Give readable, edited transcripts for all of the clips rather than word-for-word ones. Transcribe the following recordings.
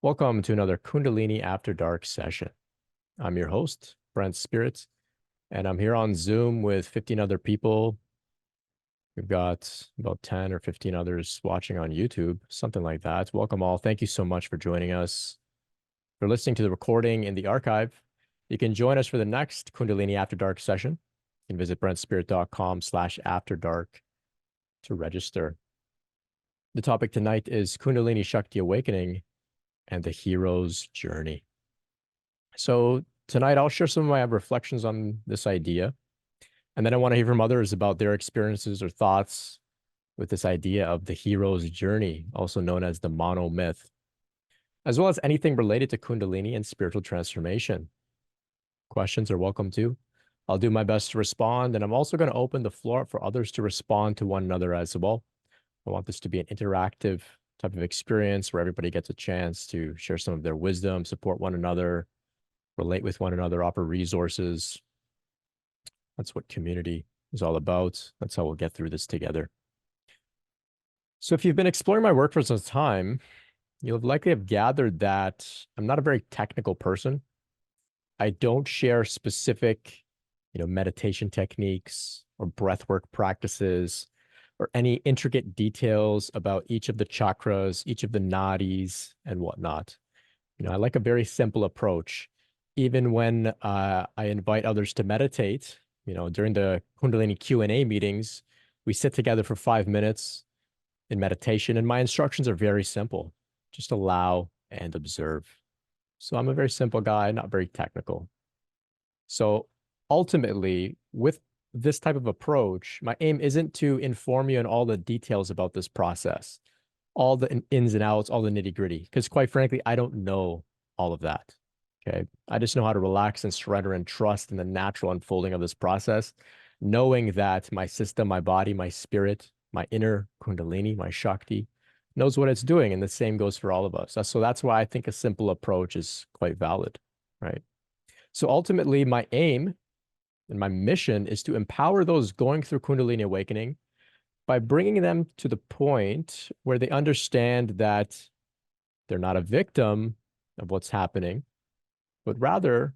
Welcome to another Kundalini After Dark session. I'm your host, Brent Spirit, and I'm here on Zoom with 15 other people. We've got about 10 or 15 others watching on YouTube, something like that. Welcome all. Thank you so much for joining us. For listening to the recording in the archive, you can join us for the next Kundalini After Dark session. You can visit brentspirit.com/afterdark to register. The topic tonight is Kundalini Shakti Awakening and the hero's journey. So tonight I'll share some of my reflections on this idea. And then I want to hear from others about their experiences or thoughts with this idea of the hero's journey, also known as the monomyth, as well as anything related to Kundalini and spiritual transformation. Questions are welcome too. I'll do my best to respond, and I'm also going to open the floor for others to respond to one another as well. I want this to be an interactive type of experience where everybody gets a chance to share some of their wisdom, support one another, relate with one another, offer resources. That's what community is all about. That's how we'll get through this together. So if you've been exploring my work for some time, you'll likely have gathered that I'm not a very technical person. I don't share specific, meditation techniques or breathwork practices or any intricate details about each of the chakras, each of the nadis and whatnot. I like a very simple approach. Even when I invite others to meditate, during the Kundalini Q&A meetings, we sit together for 5 minutes in meditation, and my instructions are very simple. Just allow and observe. So I'm a very simple guy, not very technical. So ultimately, with this type of approach, my aim isn't to inform you on all the details about this process, all the ins and outs, all the nitty-gritty, because quite frankly, I don't know all of that. Okay. I just know how to relax and surrender and trust in the natural unfolding of this process, knowing that my system, my body, my spirit, my inner Kundalini, my Shakti knows what it's doing. And the same goes for all of us. So that's why I think a simple approach is quite valid, right? So ultimately, my aim and my mission is to empower those going through Kundalini awakening by bringing them to the point where they understand that they're not a victim of what's happening, but rather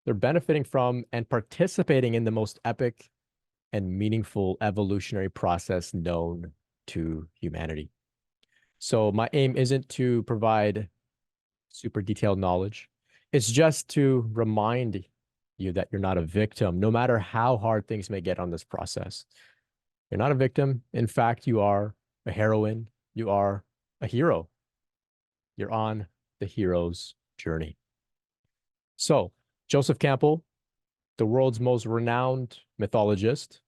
they're benefiting from and participating in the most epic and meaningful evolutionary process known to humanity. So my aim isn't to provide super detailed knowledge. It's just to remind you that you're not a victim, no matter how hard things may get on this process. You're not a victim. In fact, you are a heroine. You are a hero. You're on the hero's journey. So, Joseph Campbell, the world's most renowned mythologist,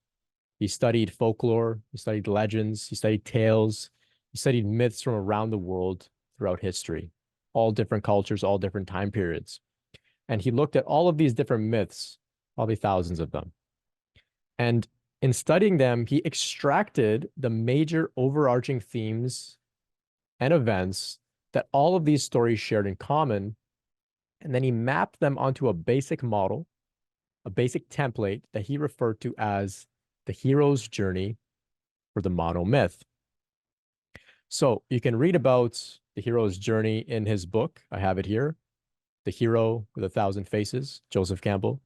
he studied folklore, he studied legends, he studied tales, he studied myths from around the world throughout history, all different cultures, all different time periods. And he looked at all of these different myths, probably thousands of them. And in studying them, he extracted the major overarching themes and events that all of these stories shared in common. And then he mapped them onto a basic model, a basic template that he referred to as the hero's journey for the monomyth. So you can read about the hero's journey in his book. I have it here, The Hero with 1,000 Faces, Joseph Campbell.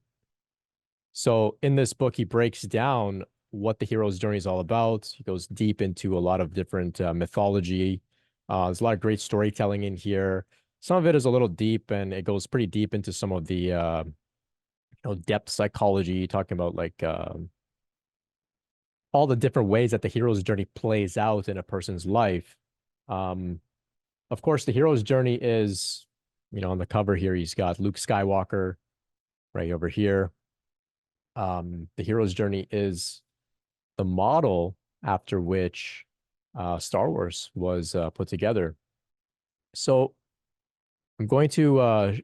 So in this book, he breaks down what the hero's journey is all about. He goes deep into a lot of different mythology. There's a lot of great storytelling in here. Some of it is a little deep, and it goes pretty deep into some of the depth psychology, talking about like all the different ways that the hero's journey plays out in a person's life. Of course, the hero's journey is, on the cover here, he's got Luke Skywalker right over here. The hero's journey is the model after which Star Wars was put together. So I'm going to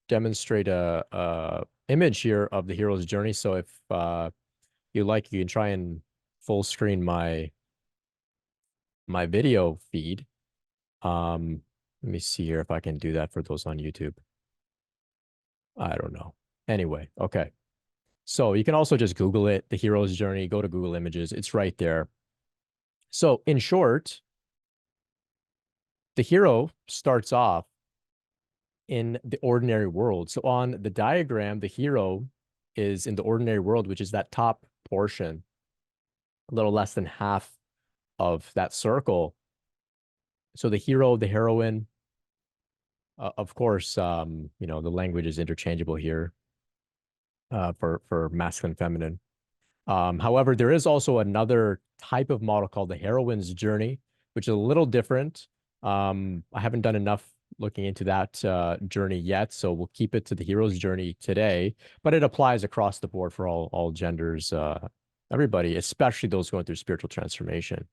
demonstrate a image here of the hero's journey. So if you like, you can try and full screen my video feed. Let me see here if I can do that for those on YouTube. I don't know. Anyway, okay. So you can also just Google it, the hero's journey, go to Google Images. It's right there. So in short, The hero starts off in the ordinary world. So on the diagram, the hero is in the ordinary world, which is that top portion, a little less than half of that circle. So the hero, the heroine, of course, the language is interchangeable here for masculine, feminine. However, there is also another type of model called the heroine's journey, which is a little different. I haven't done enough looking into that journey yet, so we'll keep it to the hero's journey today. But it applies across the board for all genders, everybody, especially those going through spiritual transformation.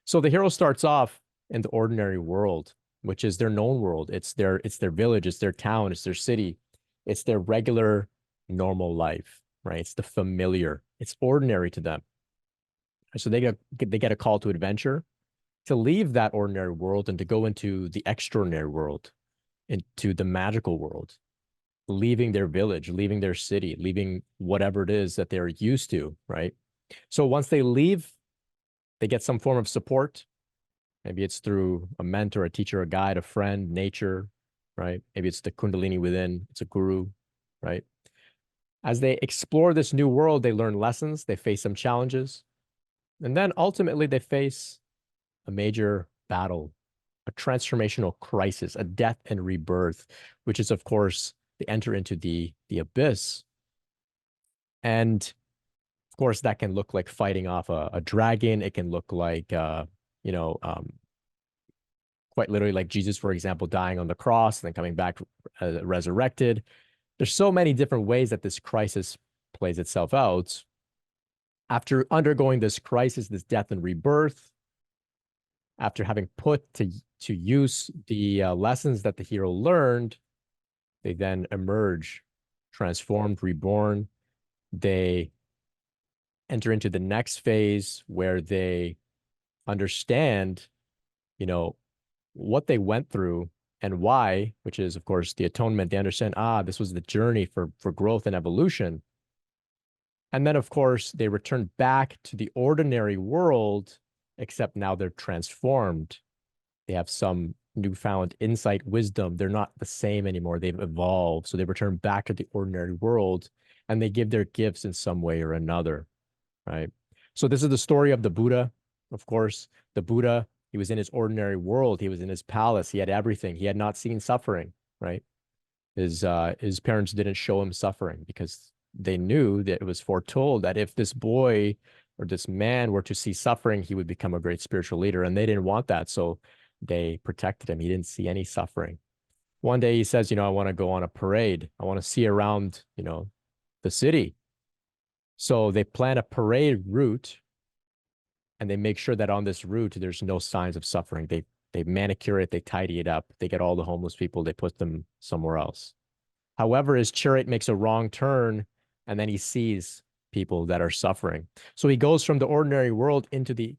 So the hero starts off in the ordinary world, which is their known world. It's their village, it's their town, it's their city, it's their regular, normal life, right? It's the familiar. It's ordinary to them. So they get a call to adventure, to leave that ordinary world and to go into the extraordinary world, into the magical world, leaving their village, leaving their city, leaving whatever it is that they're used to, right? So once they leave, they get some form of support. Maybe it's through a mentor, a teacher, a guide, a friend, nature, right? Maybe it's the Kundalini within, it's a guru, right? As they explore this new world, they learn lessons, they face some challenges, and then ultimately they face a major battle, a transformational crisis, a death and rebirth, which is, of course, they enter into the abyss. And of course, that can look like fighting off a dragon. It can look like, quite literally like Jesus, for example, dying on the cross and then coming back resurrected. There's so many different ways that this crisis plays itself out. After undergoing this crisis, this death and rebirth, after having put to use the lessons that the hero learned, they then emerge transformed, reborn. They enter into the next phase where they understand, what they went through and why, which is, of course, the atonement. They understand, this was the journey for growth and evolution. And then, of course, they return back to the ordinary world, except now they're transformed. They have some newfound insight, wisdom. They're not the same anymore. They've evolved. So they return back to the ordinary world and they give their gifts in some way or another, right? So this is the story of the Buddha. Of course, the Buddha, he was in his ordinary world. He was in his palace. He had everything. He had not seen suffering, right? His parents didn't show him suffering because they knew that it was foretold that if this boy or this man were to see suffering, he would become a great spiritual leader. And they didn't want that. So they protected him. He didn't see any suffering. One day he says, I want to go on a parade. I want to see around, the city. So they plan a parade route and they make sure that on this route, there's no signs of suffering. They manicure it, they tidy it up. They get all the homeless people, they put them somewhere else. However, his chariot makes a wrong turn and then he sees people that are suffering. So he goes from the ordinary world into the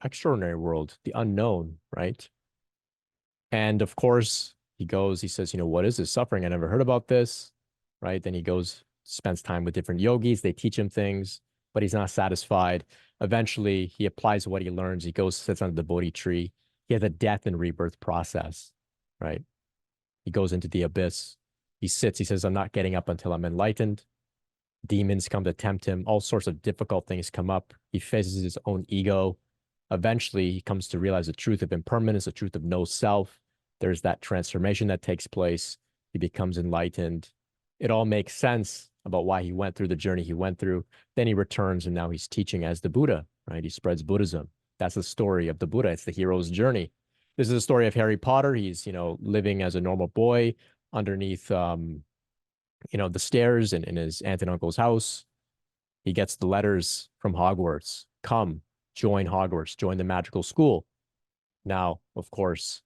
extraordinary world, the unknown, right? And of course, he says, what is this suffering? I never heard about this, right? Then he goes, spends time with different yogis. They teach him things, but he's not satisfied. Eventually, he applies what he learns. He goes, sits under the Bodhi tree. He has a death and rebirth process, right? He goes into the abyss. He sits. He says, I'm not getting up until I'm enlightened. Demons come to tempt him. All sorts of difficult things come up. He faces his own ego. Eventually, he comes to realize the truth of impermanence, the truth of no self. There's that transformation that takes place. He becomes enlightened. It all makes sense about why he went through the journey he went through. Then he returns and now he's teaching as the Buddha, right? He spreads Buddhism. That's the story of the Buddha. It's the hero's journey. This is the story of Harry Potter. He's, living as a normal boy underneath, the stairs in his aunt and uncle's house. He gets the letters from Hogwarts. Come, join Hogwarts, join the magical school. Now, of course,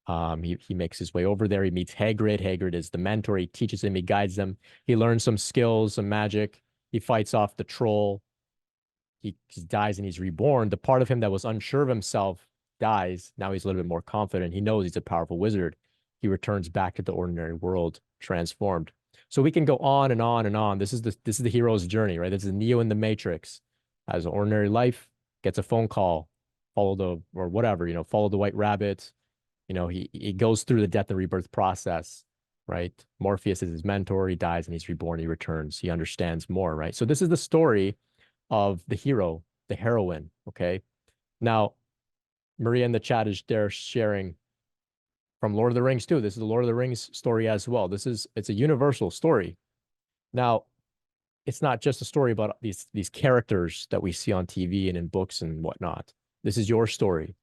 he makes his way over there. He meets Hagrid. Hagrid is the mentor. He teaches him. He guides him. He learns some skills, some magic. He fights off the troll. He dies and he's reborn. The part of him that was unsure of himself dies. Now he's a little bit more confident. He knows he's a powerful wizard. He returns back to the ordinary world, transformed. So we can go on and on and on. This is the hero's journey, right? This is Neo in the Matrix. Has an ordinary life, gets a phone call, follow the white rabbit, You know, he goes through the death and rebirth process, right? Morpheus is his mentor. He dies and he's reborn. He returns. He understands more, right? So this is the story of the hero, the heroine. Okay. Now, Maria in the chat is there sharing from Lord of the Rings too. This is the Lord of the Rings story as well. It's a universal story. Now, it's not just a story about these characters that we see on TV and in books and whatnot. This is your story.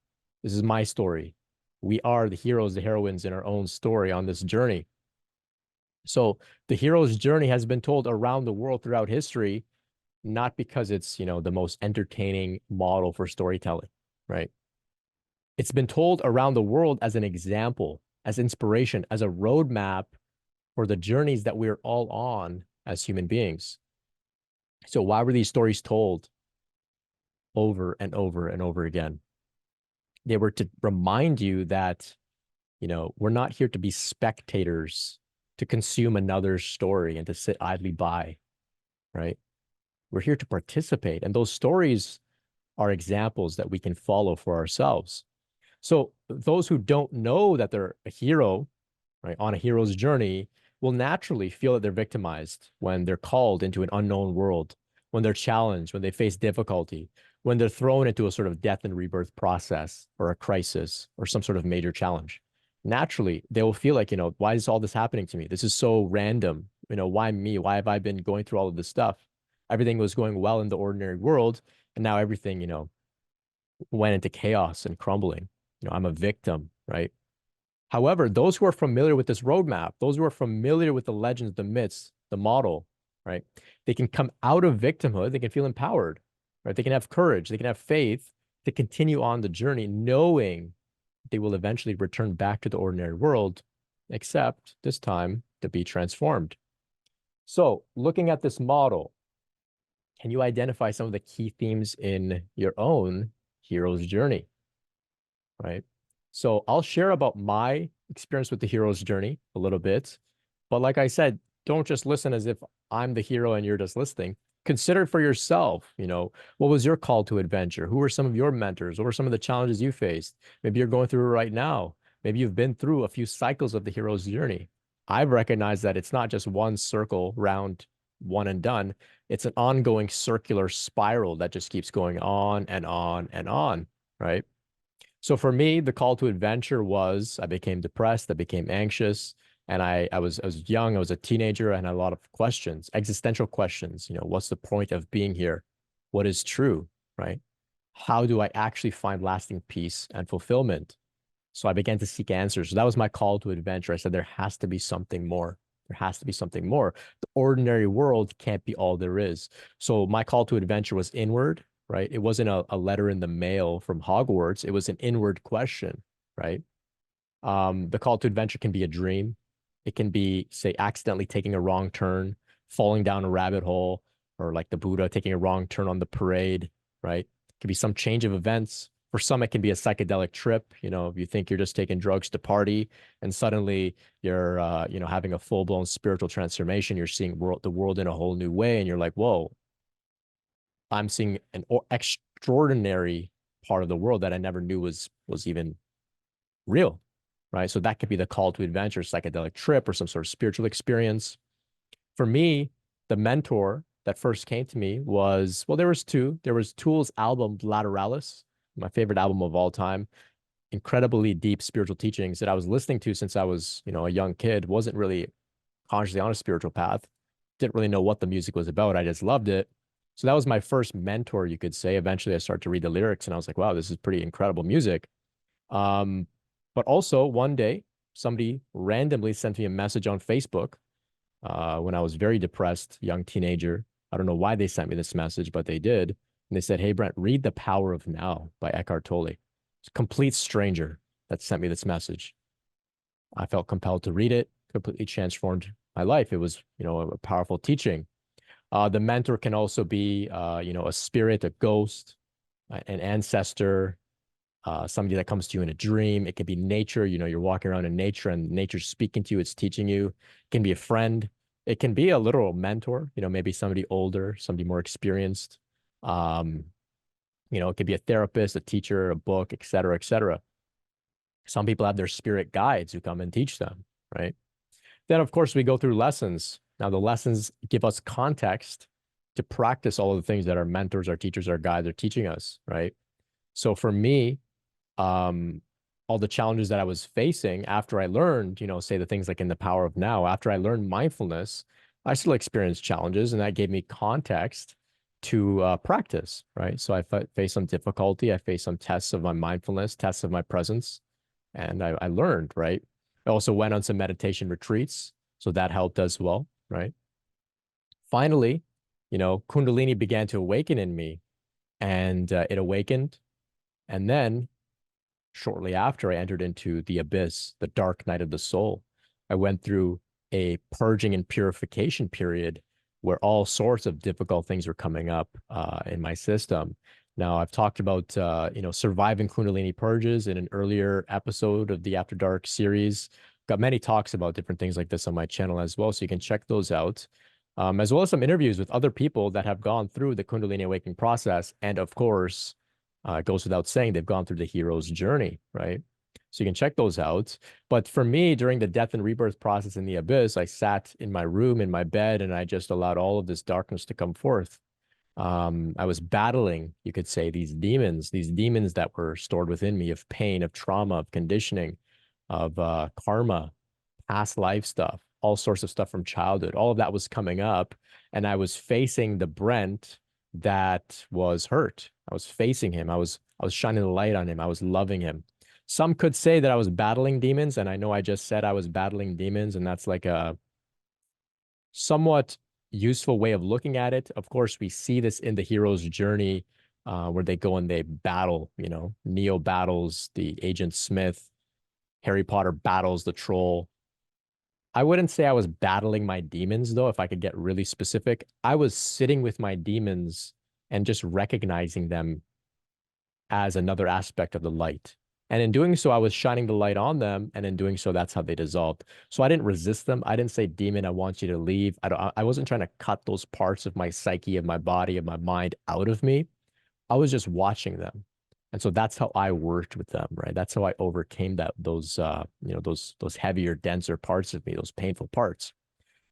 This is my story. We are the heroes, the heroines in our own story on this journey. So the hero's journey has been told around the world throughout history, not because it's, the most entertaining model for storytelling, right? It's been told around the world as an example, as inspiration, as a roadmap for the journeys that we're all on as human beings. So why were these stories told over and over and over again? They were to remind you that, we're not here to be spectators, to consume another story and to sit idly by, right? We're here to participate. And those stories are examples that we can follow for ourselves. So those who don't know that they're a hero, right, on a hero's journey, will naturally feel that they're victimized when they're called into an unknown world, when they're challenged, when they face difficulty, when they're thrown into a sort of death and rebirth process or a crisis or some sort of major challenge. Naturally, they will feel like, why is all this happening to me? This is so random. Why me? Why have I been going through all of this stuff? Everything was going well in the ordinary world, and now everything, went into chaos and crumbling. I'm a victim, right? However, those who are familiar with this roadmap, those who are familiar with the legends, the myths, the model, right? They can come out of victimhood. They can feel empowered, right? They can have courage. They can have faith to continue on the journey, knowing they will eventually return back to the ordinary world, except this time to be transformed. So looking at this model, can you identify some of the key themes in your own hero's journey, right? So I'll share about my experience with the hero's journey a little bit. But like I said, don't just listen as if I'm the hero and you're just listening. Consider it for yourself. What was your call to adventure? Who were some of your mentors? What were some of the challenges you faced? Maybe you're going through it right now. Maybe you've been through a few cycles of the hero's journey. I've recognized that it's not just one circle, round one and done. It's an ongoing circular spiral that just keeps going on and on and on, right? So for me, the call to adventure was I became depressed, I became anxious, and I was young, I was a teenager, and I had a lot of questions, existential questions. What's the point of being here? What is true, right? How do I actually find lasting peace and fulfillment? So I began to seek answers. So that was my call to adventure. I said, there has to be something more. There has to be something more. The ordinary world can't be all there is. So my call to adventure was inward, right? It wasn't a letter in the mail from Hogwarts. It was an inward question, right? The call to adventure can be a dream. It can be, say, accidentally taking a wrong turn, falling down a rabbit hole, or like the Buddha taking a wrong turn on the parade, right? It can be some change of events. For some, it can be a psychedelic trip. If you think you're just taking drugs to party, and suddenly you're, having a full-blown spiritual transformation. You're seeing the world in a whole new way, and you're like, whoa, I'm seeing an extraordinary part of the world that I never knew was even real, right? So that could be the call to adventure, psychedelic trip, or some sort of spiritual experience. For me, the mentor that first came to me was, well, there was two. There was Tool's album Lateralis, my favorite album of all time. Incredibly deep spiritual teachings that I was listening to since I was, a young kid. Wasn't really consciously on a spiritual path. Didn't really know what the music was about. I just loved it. So that was my first mentor, you could say. Eventually, I started to read the lyrics, and I was like, wow, this is pretty incredible music. But also one day, somebody randomly sent me a message on Facebook when I was very depressed, young teenager. I don't know why they sent me this message, but they did. And they said, hey, Brent, read The Power of Now by Eckhart Tolle. It's a complete stranger that sent me this message. I felt compelled to read it, completely transformed my life. It was, a powerful teaching. The mentor can also be, a spirit, a ghost, an ancestor, somebody that comes to you in a dream. It could be nature. You're walking around in nature and nature's speaking to you. It's teaching you. It can be a friend. It can be a literal mentor, maybe somebody older, somebody more experienced. It could be a therapist, a teacher, a book, et cetera, et cetera. Some people have their spirit guides who come and teach them, right? Then, of course, we go through lessons. Now, the lessons give us context to practice all of the things that our mentors, our teachers, our guides are teaching us, right? So for me, um, all the challenges that I was facing after I learned, say the things like in the power of now, after I learned mindfulness, I still experienced challenges, and that gave me context to practice, right? So I faced some difficulty. I faced some tests of my mindfulness, tests of my presence, and I learned, right? I also went on some meditation retreats, so that helped as well, right? Finally, Kundalini began to awaken in me, and it awakened. And then shortly after, I entered into the abyss, the dark night of the soul. I went through a purging and purification period where all sorts of difficult things were coming up in my system. Now, I've talked about surviving Kundalini purges in an earlier episode of the After Dark series. Got many talks about different things like this on my channel as well, so you can check those out. As well as some interviews with other people that have gone through the Kundalini awakening process, and of course, it goes without saying they've gone through the hero's journey, right? So you can check those out. But for me, during the death and rebirth process in the abyss, I sat in my room, in my bed, and I just allowed all of this darkness to come forth. I was battling, you could say, these demons that were stored within me of pain, of trauma, of conditioning, of karma, past life stuff, all sorts of stuff from childhood. All of that was coming up, and I was facing the Brent that was hurt. I was facing him. I was shining the light on him. I was loving him. Some could say that I was battling demons, and I know I just said I was battling demons, and that's like a somewhat useful way of looking at it. Of course, we see this in the hero's journey, where they go and they battle, Neo battles the Agent Smith, Harry Potter battles the troll. I wouldn't say I was battling my demons, though, if I could get really specific. I was sitting with my demons and just recognizing them as another aspect of the light. And in doing so, I was shining the light on them. And in doing so, that's how they dissolved. So I didn't resist them. I didn't say, demon, I want you to leave. I wasn't trying to cut those parts of my psyche, of my body, of my mind out of me. I was just watching them. And so that's how I worked with them, right? That's how I overcame those heavier, denser parts of me, those painful parts.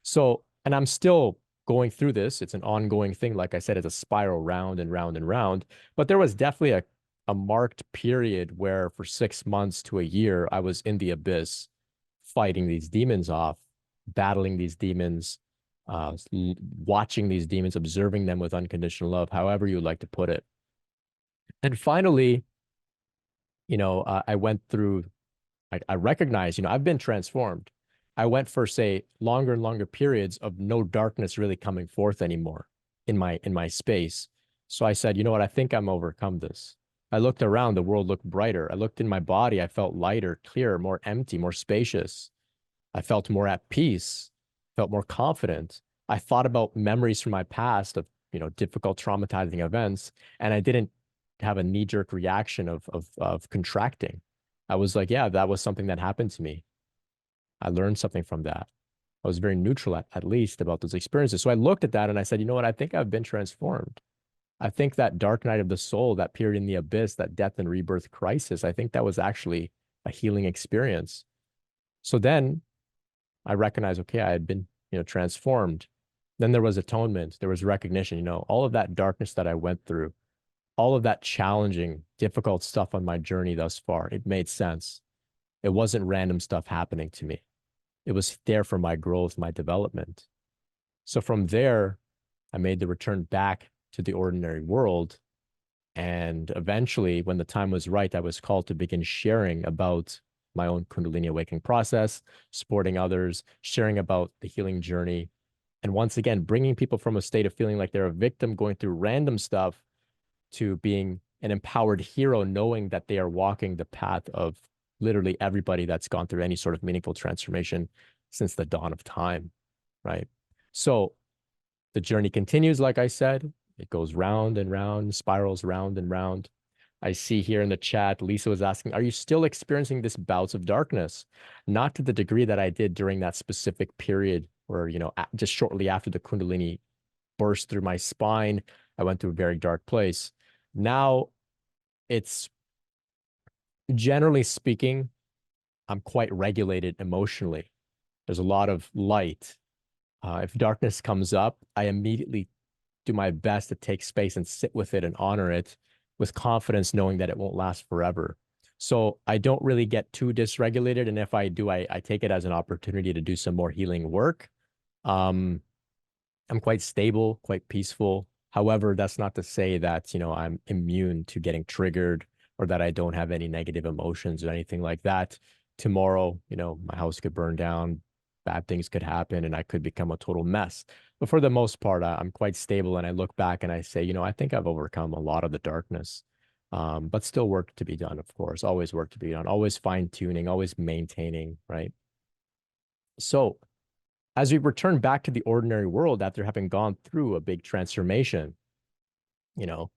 So, and I'm still going through this. It's an ongoing thing. Like I said, it's a spiral round and round and round. But there was definitely a marked period where for 6 months to a year, I was in the abyss fighting these demons off, battling these demons, watching these demons, observing them with unconditional love, however you like to put it. And finally, I went through, I recognized, I've been transformed. I went for, say, longer and longer periods of no darkness really coming forth anymore in my space. So I said, you know what? I think I'm overcome this. I looked around, the world looked brighter. I looked in my body, I felt lighter, clearer, more empty, more spacious. I felt more at peace, felt more confident. I thought about memories from my past of, difficult, traumatizing events, and I didn't have a knee-jerk reaction of contracting. I was like, yeah, that was something that happened to me. I learned something from that. I was very neutral at least about those experiences. So I looked at that and I said, you know what? I think I've been transformed. I think that dark night of the soul, that period in the abyss, that death and rebirth crisis, I think that was actually a healing experience. So then I recognized, okay, I had been, transformed. Then there was atonement, there was recognition, all of that darkness that I went through, all of that challenging, difficult stuff on my journey thus far, it made sense. It wasn't random stuff happening to me. It was there for my growth, my development. So from there, I made the return back to the ordinary world. And eventually, when the time was right, I was called to begin sharing about my own Kundalini awakening process, supporting others, sharing about the healing journey. And once again, bringing people from a state of feeling like they're a victim going through random stuff to being an empowered hero, knowing that they are walking the path of literally everybody that's gone through any sort of meaningful transformation since the dawn of time, right? So the journey continues, like I said, it goes round and round, spirals round and round. I see here in the chat, Lisa was asking, are you still experiencing this bouts of darkness? Not to the degree that I did during that specific period where, just shortly after the Kundalini burst through my spine, I went to a very dark place. Now it's, generally speaking, I'm quite regulated emotionally. There's a lot of light. If darkness comes up, I immediately do my best to take space and sit with it and honor it with confidence, knowing that it won't last forever. So I don't really get too dysregulated. And if I do, I take it as an opportunity to do some more healing work. Um, I'm quite stable, quite peaceful. However, that's not to say that, I'm immune to getting triggered or that I don't have any negative emotions or anything like that. Tomorrow, my house could burn down, bad things could happen, and I could become a total mess. But for the most part, I'm quite stable. And I look back and I say, I think I've overcome a lot of the darkness. But still work to be done, of course. Always work to be done, always fine tuning, always maintaining, right? So, as we return back to the ordinary world after having gone through a big transformation, you know,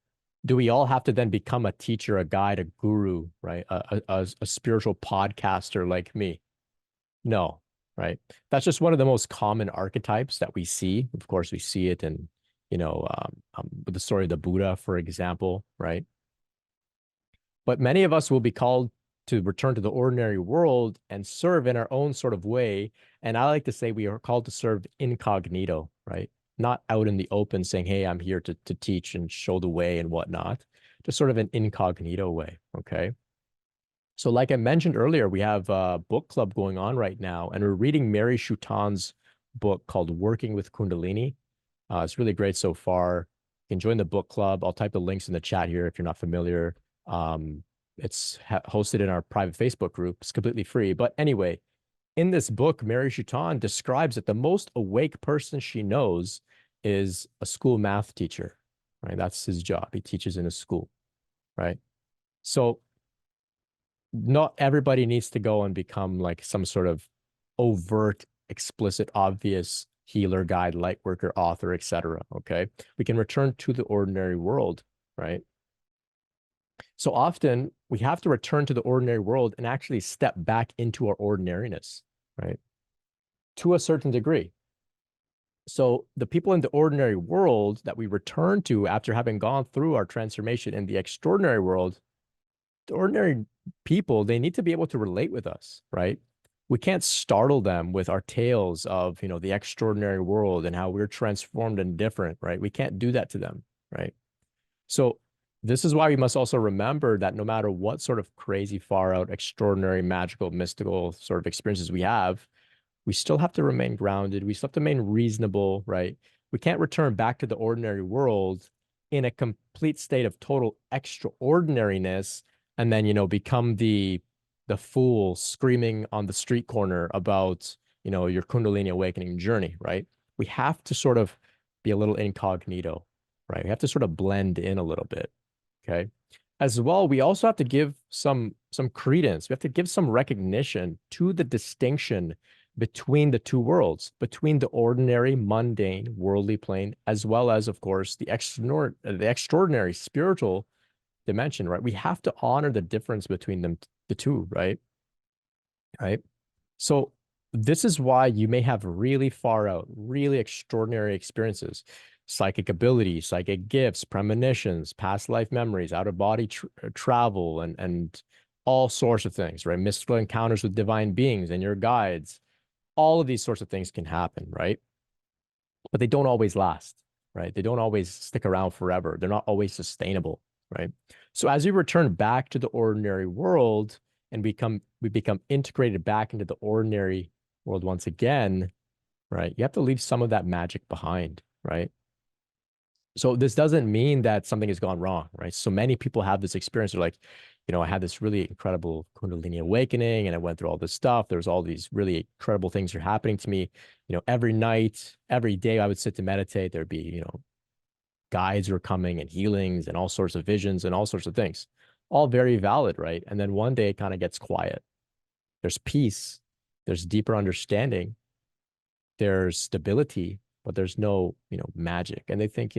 do we all have to then become a teacher, a guide, a guru, right? A spiritual podcaster like me? No, right? That's just one of the most common archetypes that we see. Of course, we see it in, with the story of the Buddha, for example, right? But many of us will be called to return to the ordinary world and serve in our own sort of way. And I like to say we are called to serve incognito, right? Not out in the open saying, hey, I'm here to teach and show the way and whatnot, just sort of an incognito way. Okay. So, like I mentioned earlier, we have a book club going on right now, and we're reading Mary Schuton's book called Working with Kundalini. It's really great so far. You can join the book club. I'll type the links in the chat here if you're not familiar. Um, it's hosted in our private Facebook group. It's completely free. But anyway, in this book, Mary Schuton describes that the most awake person she knows is a school math teacher, right? That's his job. He teaches in a school, right? So not everybody needs to go and become like some sort of overt, explicit, obvious healer, guide, light worker, author, etc. Okay. We can return to the ordinary world, right? So often we have to return to the ordinary world and actually step back into our ordinariness, right? To a certain degree. So the people in the ordinary world that we return to after having gone through our transformation in the extraordinary world, the ordinary people, they need to be able to relate with us, right? We can't startle them with our tales of, the extraordinary world and how we're transformed and different, right? We can't do that to them, right? So this is why we must also remember that no matter what sort of crazy, far out, extraordinary, magical, mystical sort of experiences we have, we still have to remain grounded. We still have to remain reasonable, right? We can't return back to the ordinary world in a complete state of total extraordinariness and then, become the fool screaming on the street corner about, your Kundalini awakening journey, right? We have to sort of be a little incognito, right? We have to sort of blend in a little bit, okay? As well, we also have to give some credence. We have to give some recognition to the distinction between the two worlds, between the ordinary, mundane, worldly plane, as well as, of course, the extraordinary spiritual dimension, right? We have to honor the difference between them, the two, right? Right. So this is why you may have really far out, really extraordinary experiences, psychic abilities, psychic gifts, premonitions, past life memories, out of body travel, and all sorts of things, right? Mystical encounters with divine beings and your guides. All of these sorts of things can happen, right? But they don't always last, right? They don't always stick around forever. They're not always sustainable, right? So as we return back to the ordinary world and we become integrated back into the ordinary world once again, right? You have to leave some of that magic behind, right? So this doesn't mean that something has gone wrong, right? So many people have this experience. They're like, I had this really incredible Kundalini awakening and I went through all this stuff. There's all these really incredible things are happening to me. Every night, every day I would sit to meditate. There'd be, guides were coming and healings and all sorts of visions and all sorts of things. All very valid, right? And then one day it kind of gets quiet. There's peace, there's deeper understanding, there's stability, but there's no, magic. And they think,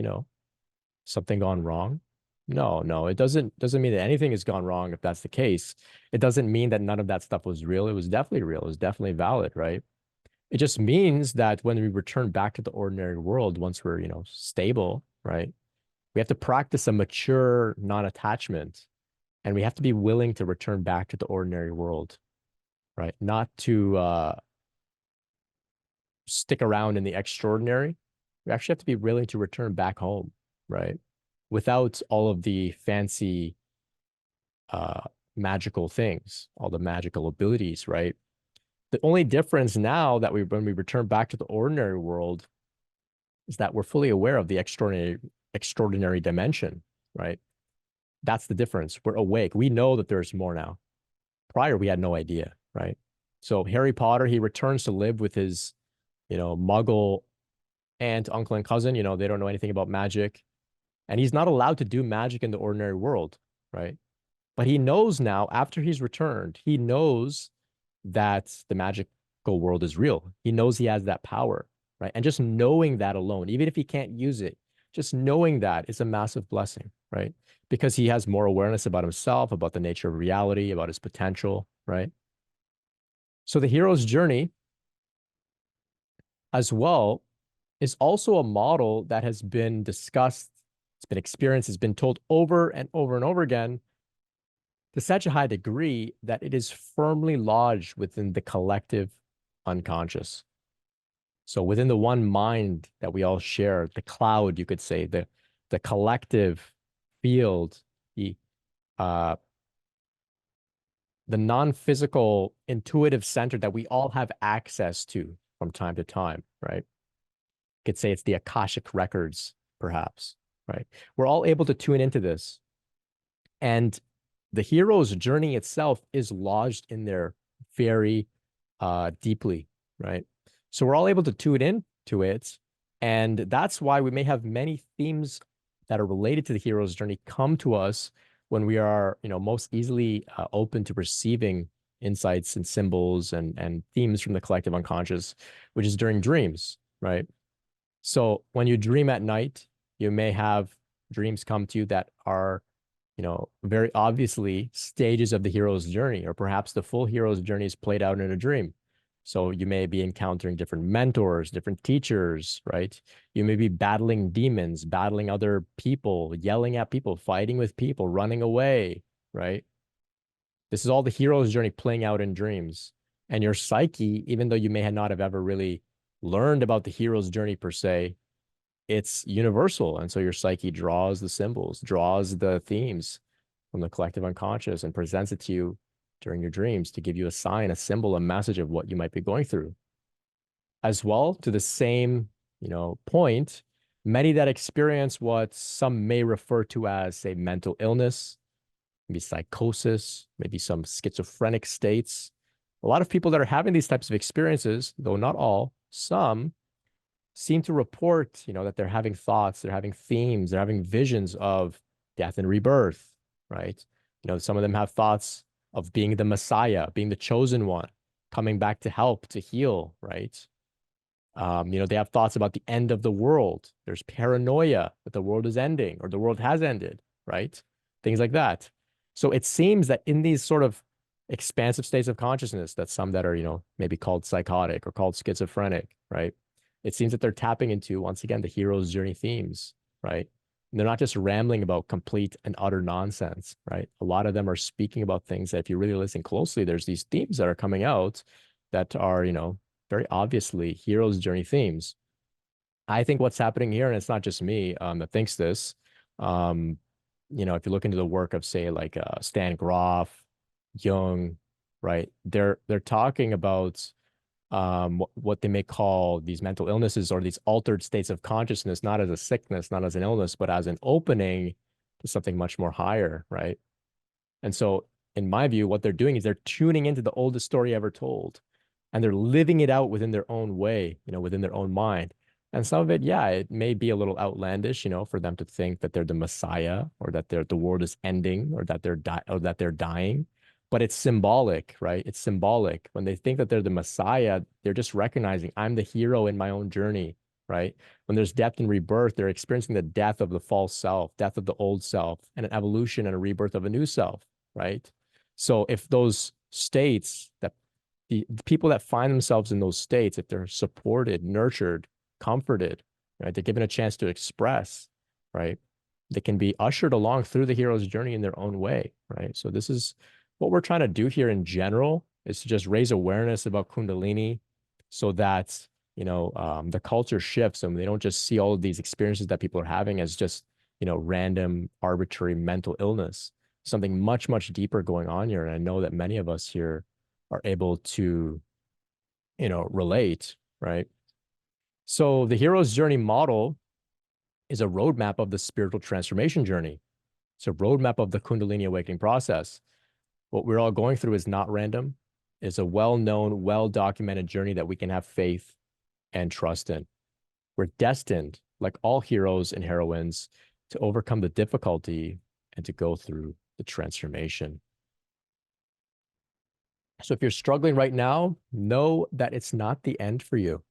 something gone wrong. No, it doesn't mean that anything has gone wrong if that's the case. It doesn't mean that none of that stuff was real. It was definitely real. It was definitely valid, right? It just means that when we return back to the ordinary world, once we're, stable, right? We have to practice a mature non-attachment and we have to be willing to return back to the ordinary world. right? Not to stick around in the extraordinary. We actually have to be willing to return back home, right? Without all of the fancy uh magical things, all the magical abilities, right? The only difference now that when we return back to the ordinary world is that we're fully aware of the extraordinary dimension, right? That's the difference. We're awake. We know that there's more now. Prior, we had no idea, right? So Harry Potter, he returns to live with his, Muggle aunt, uncle, and cousin. They don't know anything about magic. And he's not allowed to do magic in the ordinary world, right? But he knows now, after he's returned, he knows that the magical world is real. He knows he has that power, right? And just knowing that alone, even if he can't use it, just knowing that is a massive blessing, right? Because he has more awareness about himself, about the nature of reality, about his potential, right? So the hero's journey as well is also a model that has been discussed, it's been experienced, it's been told over and over and over again to such a high degree that it is firmly lodged within the collective unconscious. So within the one mind that we all share, the cloud, you could say, the collective field, uh, the non-physical intuitive center that we all have access to from time to time, right? You could say it's the Akashic records, perhaps, right? We're all able to tune into this. And the hero's journey itself is lodged in there very deeply, right? So we're all able to tune into it. And that's why we may have many themes that are related to the hero's journey come to us when we are, most easily open to receiving insights and symbols and themes from the collective unconscious, which is during dreams, right? So when you dream at night, you may have dreams come to you that are, very obviously stages of the hero's journey, or perhaps the full hero's journey is played out in a dream. So you may be encountering different mentors, different teachers, right? You may be battling demons, battling other people, yelling at people, fighting with people, running away, right? This is all the hero's journey playing out in dreams. And your psyche, even though you may not have ever really learned about the hero's journey per se, it's universal. And so your psyche draws the symbols, draws the themes from the collective unconscious and presents it to you during your dreams to give you a sign, a symbol, a message of what you might be going through. As well, to the same, point, many that experience what some may refer to as, say, mental illness, maybe psychosis, maybe some schizophrenic states. A lot of people that are having these types of experiences, though not all, some seem to report, that they're having thoughts, they're having themes, they're having visions of death and rebirth, right? Some of them have thoughts of being the Messiah, being the chosen one, coming back to help, to heal, right? They have thoughts about the end of the world. There's paranoia that the world is ending or the world has ended, right? Things like that. So it seems that in these sort of expansive states of consciousness, that some that are, maybe called psychotic or called schizophrenic, right? It seems that they're tapping into, once again, the hero's journey themes, right? And they're not just rambling about complete and utter nonsense, right? A lot of them are speaking about things that if you really listen closely, there's these themes that are coming out that are, very obviously hero's journey themes. I think what's happening here, and it's not just me that thinks this, um, if you look into the work of, say, like Stan Groff, Jung, right? They're talking about what they may call these mental illnesses or these altered states of consciousness, not as a sickness, not as an illness, but as an opening to something much more higher, right? And so, in my view, what they're doing is they're tuning into the oldest story ever told, and they're living it out within their own way, within their own mind. And some of it, yeah, it may be a little outlandish, for them to think that they're the Messiah or that the world is ending or that they're dying. But it's symbolic, right? It's symbolic. When they think that they're the Messiah, they're just recognizing I'm the hero in my own journey, right? When there's death and rebirth, they're experiencing the death of the false self, death of the old self, and an evolution and a rebirth of a new self, right? So if those states that the people that find themselves in those states, if they're supported, nurtured, comforted, right, they're given a chance to express, right, they can be ushered along through the hero's journey in their own way, right? So this is what we're trying to do here in general. is to just raise awareness about Kundalini so that, the culture shifts and they don't just see all of these experiences that people are having as just, random, arbitrary mental illness. Something much, much deeper going on here. And I know that many of us here are able to, relate, right? So the hero's journey model is a roadmap of the spiritual transformation journey. It's a roadmap of the Kundalini awakening process. What we're all going through is not random. It's a well-known, well-documented journey that we can have faith and trust in. We're destined, like all heroes and heroines, to overcome the difficulty and to go through the transformation. So if you're struggling right now, know that it's not the end for you.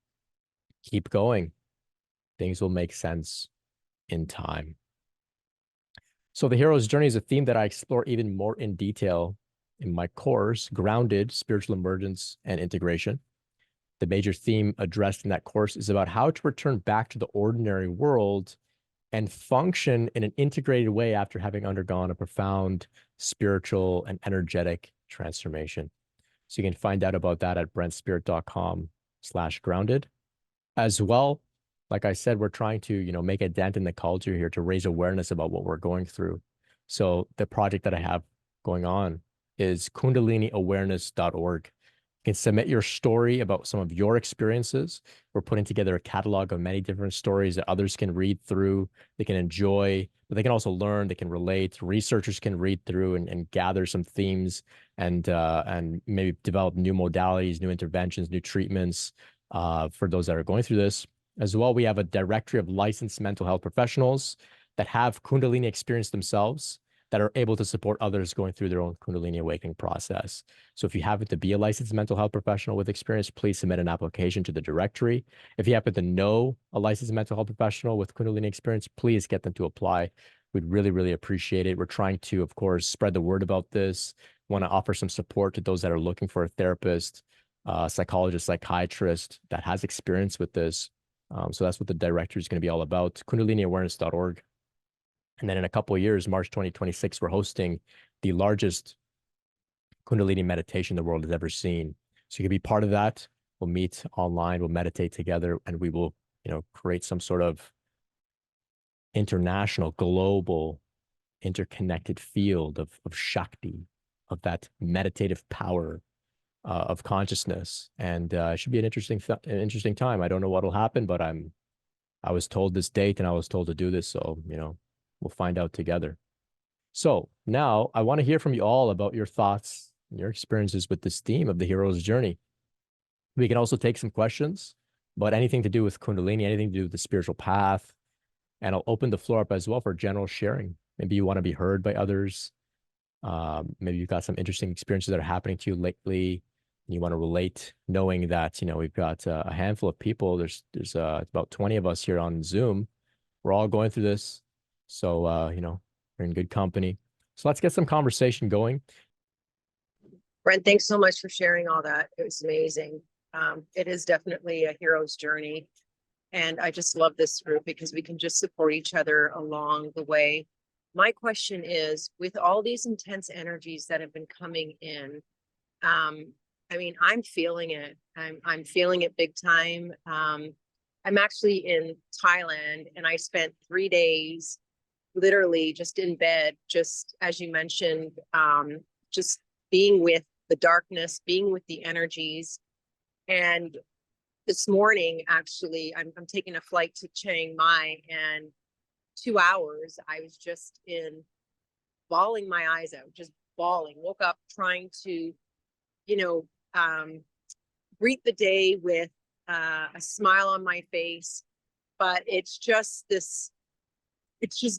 Keep going. Things will make sense in time. So the hero's journey is a theme that I explore even more in detail in my course, Grounded, Spiritual Emergence and Integration. The major theme addressed in that course is about how to return back to the ordinary world and function in an integrated way after having undergone a profound spiritual and energetic transformation. So you can find out about that at brentspirit.com/grounded. As well, like I said, we're trying to, make a dent in the culture here to raise awareness about what we're going through. So the project that I have going on is kundaliniawareness.org. You can submit your story about some of your experiences. We're putting together a catalog of many different stories that others can read through, they can enjoy, but they can also learn, they can relate. Researchers can read through and gather some themes and maybe develop new modalities, new interventions, new treatments for those that are going through this. As well, we have a directory of licensed mental health professionals that have Kundalini experience themselves, that are able to support others going through their own Kundalini awakening process. So if you happen to be a licensed mental health professional with experience, please submit an application to the directory. If you happen to know a licensed mental health professional with Kundalini experience, please get them to apply. We'd really, really appreciate it. We're trying to, of course, spread the word about this. Want to offer some support to those that are looking for a therapist, psychologist, psychiatrist that has experience with this. So that's what the directory is going to be all about, kundaliniawareness.org. And then in a couple of years, March 2026, we're hosting the largest Kundalini meditation the world has ever seen. So you can be part of that. We'll meet online, we'll meditate together, and we will, create some sort of international, global, interconnected field of Shakti, of that meditative power of consciousness. And it should be an interesting time. I don't know what'll happen, but I was told this date and I was told to do this. So, we'll find out together. So now I want to hear from you all about your thoughts and your experiences with this theme of the hero's journey. We can also take some questions about anything to do with Kundalini, anything to do with the spiritual path. And I'll open the floor up as well for general sharing. Maybe you want to be heard by others. Maybe you've got some interesting experiences that are happening to you lately. And you want to relate, knowing that, we've got a handful of people. There's about 20 of us here on Zoom. We're all going through this. So, we're in good company. So let's get some conversation going. Brent, thanks so much for sharing all that. It was amazing. It is definitely a hero's journey. And I just love this group because we can just support each other along the way. My question is, with all these intense energies that have been coming in, I'm feeling it. I'm feeling it big time. I'm actually in Thailand and I spent 3 days literally just in bed, just as you mentioned, just being with the darkness, being with the energies. And this morning, actually, I'm taking a flight to Chiang Mai, and 2 hours, I was just bawling my eyes out, just bawling. Woke up trying to, greet the day with a smile on my face. But it's just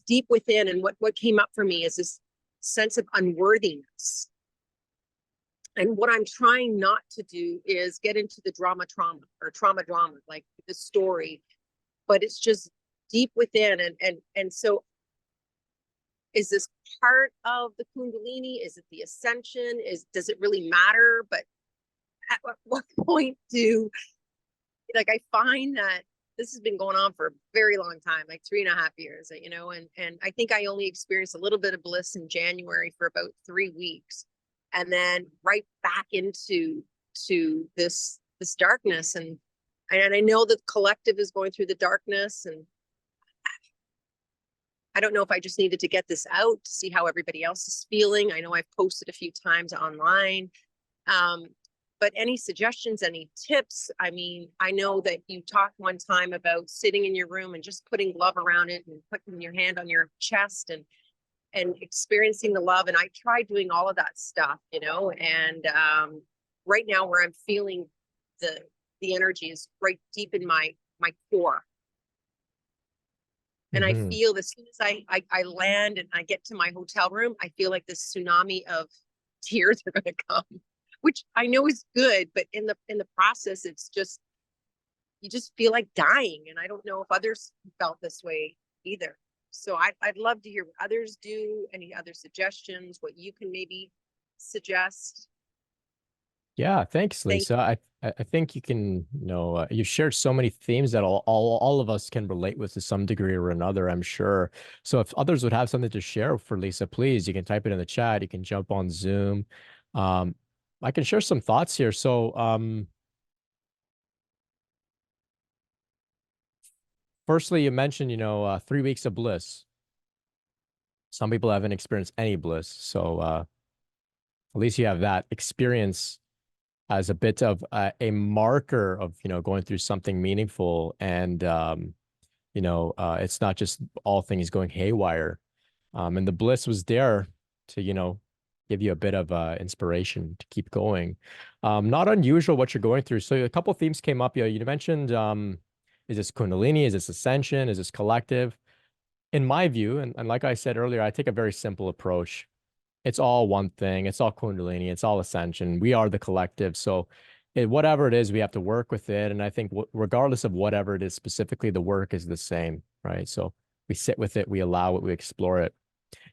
deep within. And what came up for me is this sense of unworthiness. And what I'm trying not to do is get into the trauma, like the story, but it's just deep within. And so is this part of the Kundalini? Is it the ascension? Does it really matter? But at what point I find that this has been going on for a very long time, like 3.5 years, and I think I only experienced a little bit of bliss in January for about 3 weeks. and then right back into this darkness. And I know the collective is going through the darkness, and I don't know if I just needed to get this out to see how everybody else is feeling. I know I've posted a few times online. But any suggestions, any tips? I mean, I know that you talked one time about sitting in your room and just putting love around it and putting your hand on your chest and experiencing the love. And I tried doing all of that stuff, you know, and right now where I'm feeling the energy is right deep in my core. And I feel as soon as I land and I get to my hotel room, I feel like this tsunami of tears are going to come, which I know is good, but in the process, it's just, you just feel like dying. And I don't know if others felt this way either. So I'd love to hear what others do, any other suggestions, what you can maybe suggest. Yeah, thanks, Lisa. I think you can, you shared so many themes that all of us can relate with to some degree or another, I'm sure. So if others would have something to share for Lisa, please, you can type it in the chat. You can jump on Zoom. I can share some thoughts here. So, firstly, you mentioned, 3 weeks of bliss. Some people haven't experienced any bliss. So, at least you have that experience as a bit of a marker of, going through something meaningful. And, it's not just all things going haywire. And the bliss was there to, give you a bit of inspiration to keep going. Not unusual what you're going through. So a couple of themes came up. You mentioned, is this Kundalini? Is this ascension? Is this collective? In my view, and like I said earlier, I take a very simple approach. It's all one thing. It's all Kundalini. It's all ascension. We are the collective. So whatever it is, we have to work with it. And I think regardless of whatever it is specifically, the work is the same, right? So we sit with it, we allow it, we explore it.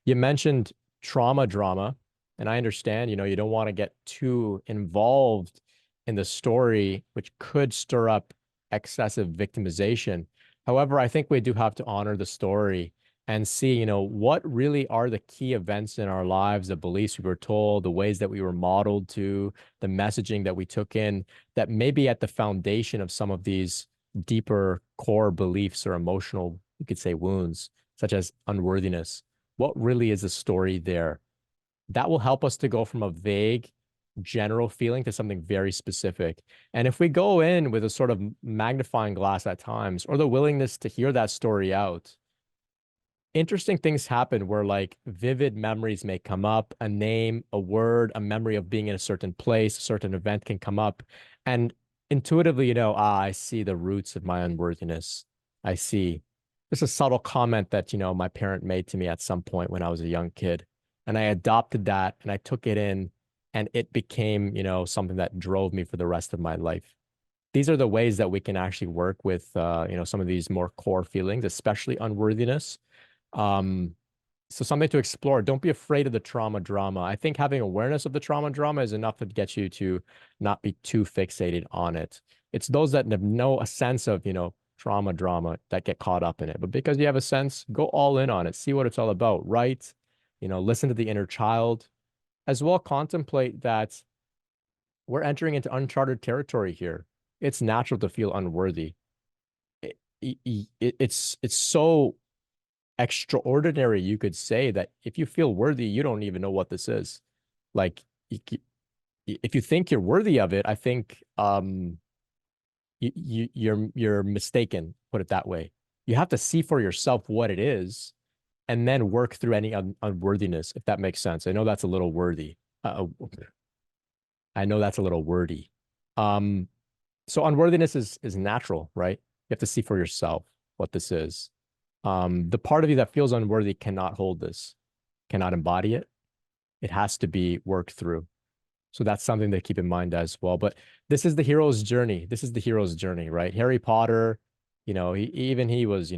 You mentioned trauma drama, and I understand, you don't want to get too involved in the story, which could stir up excessive victimization. However, I think we do have to honor the story and see, what really are the key events in our lives, the beliefs we were told, the ways that we were modeled to, the messaging that we took in, that may be at the foundation of some of these deeper core beliefs or emotional, you could say, wounds, such as unworthiness. What really is the story there? That will help us to go from a vague, general feeling to something very specific. And if we go in with a sort of magnifying glass at times, or the willingness to hear that story out, interesting things happen where like vivid memories may come up, a name, a word, a memory of being in a certain place, a certain event can come up. And intuitively, I see the roots of my unworthiness. I see. There's a subtle comment that, my parent made to me at some point when I was a young kid. And I adopted that and I took it in, and it became, something that drove me for the rest of my life. These are the ways that we can actually work with, some of these more core feelings, especially unworthiness. So something to explore. Don't be afraid of the trauma drama. I think having awareness of the trauma drama is enough to get you to not be too fixated on it. It's those that have no a sense of, trauma drama that get caught up in it. But because you have a sense, go all in on it. See what it's all about, right? Listen to the inner child. As well, contemplate that we're entering into uncharted territory here. It's natural to feel unworthy. It's so extraordinary, you could say, that if you feel worthy, you don't even know what this is. Like, if you think you're worthy of it, I think you're mistaken. Put it that way. You have to see for yourself what it is, and then work through any unworthiness, if that makes sense. I know that's a little wordy. I know that's a little wordy. So unworthiness is natural, right? You have to see for yourself what this is. The part of you that feels unworthy cannot hold this, cannot embody it. It has to be worked through. So that's something to keep in mind as well. But this is the hero's journey. This is the hero's journey, right? Harry Potter, he was,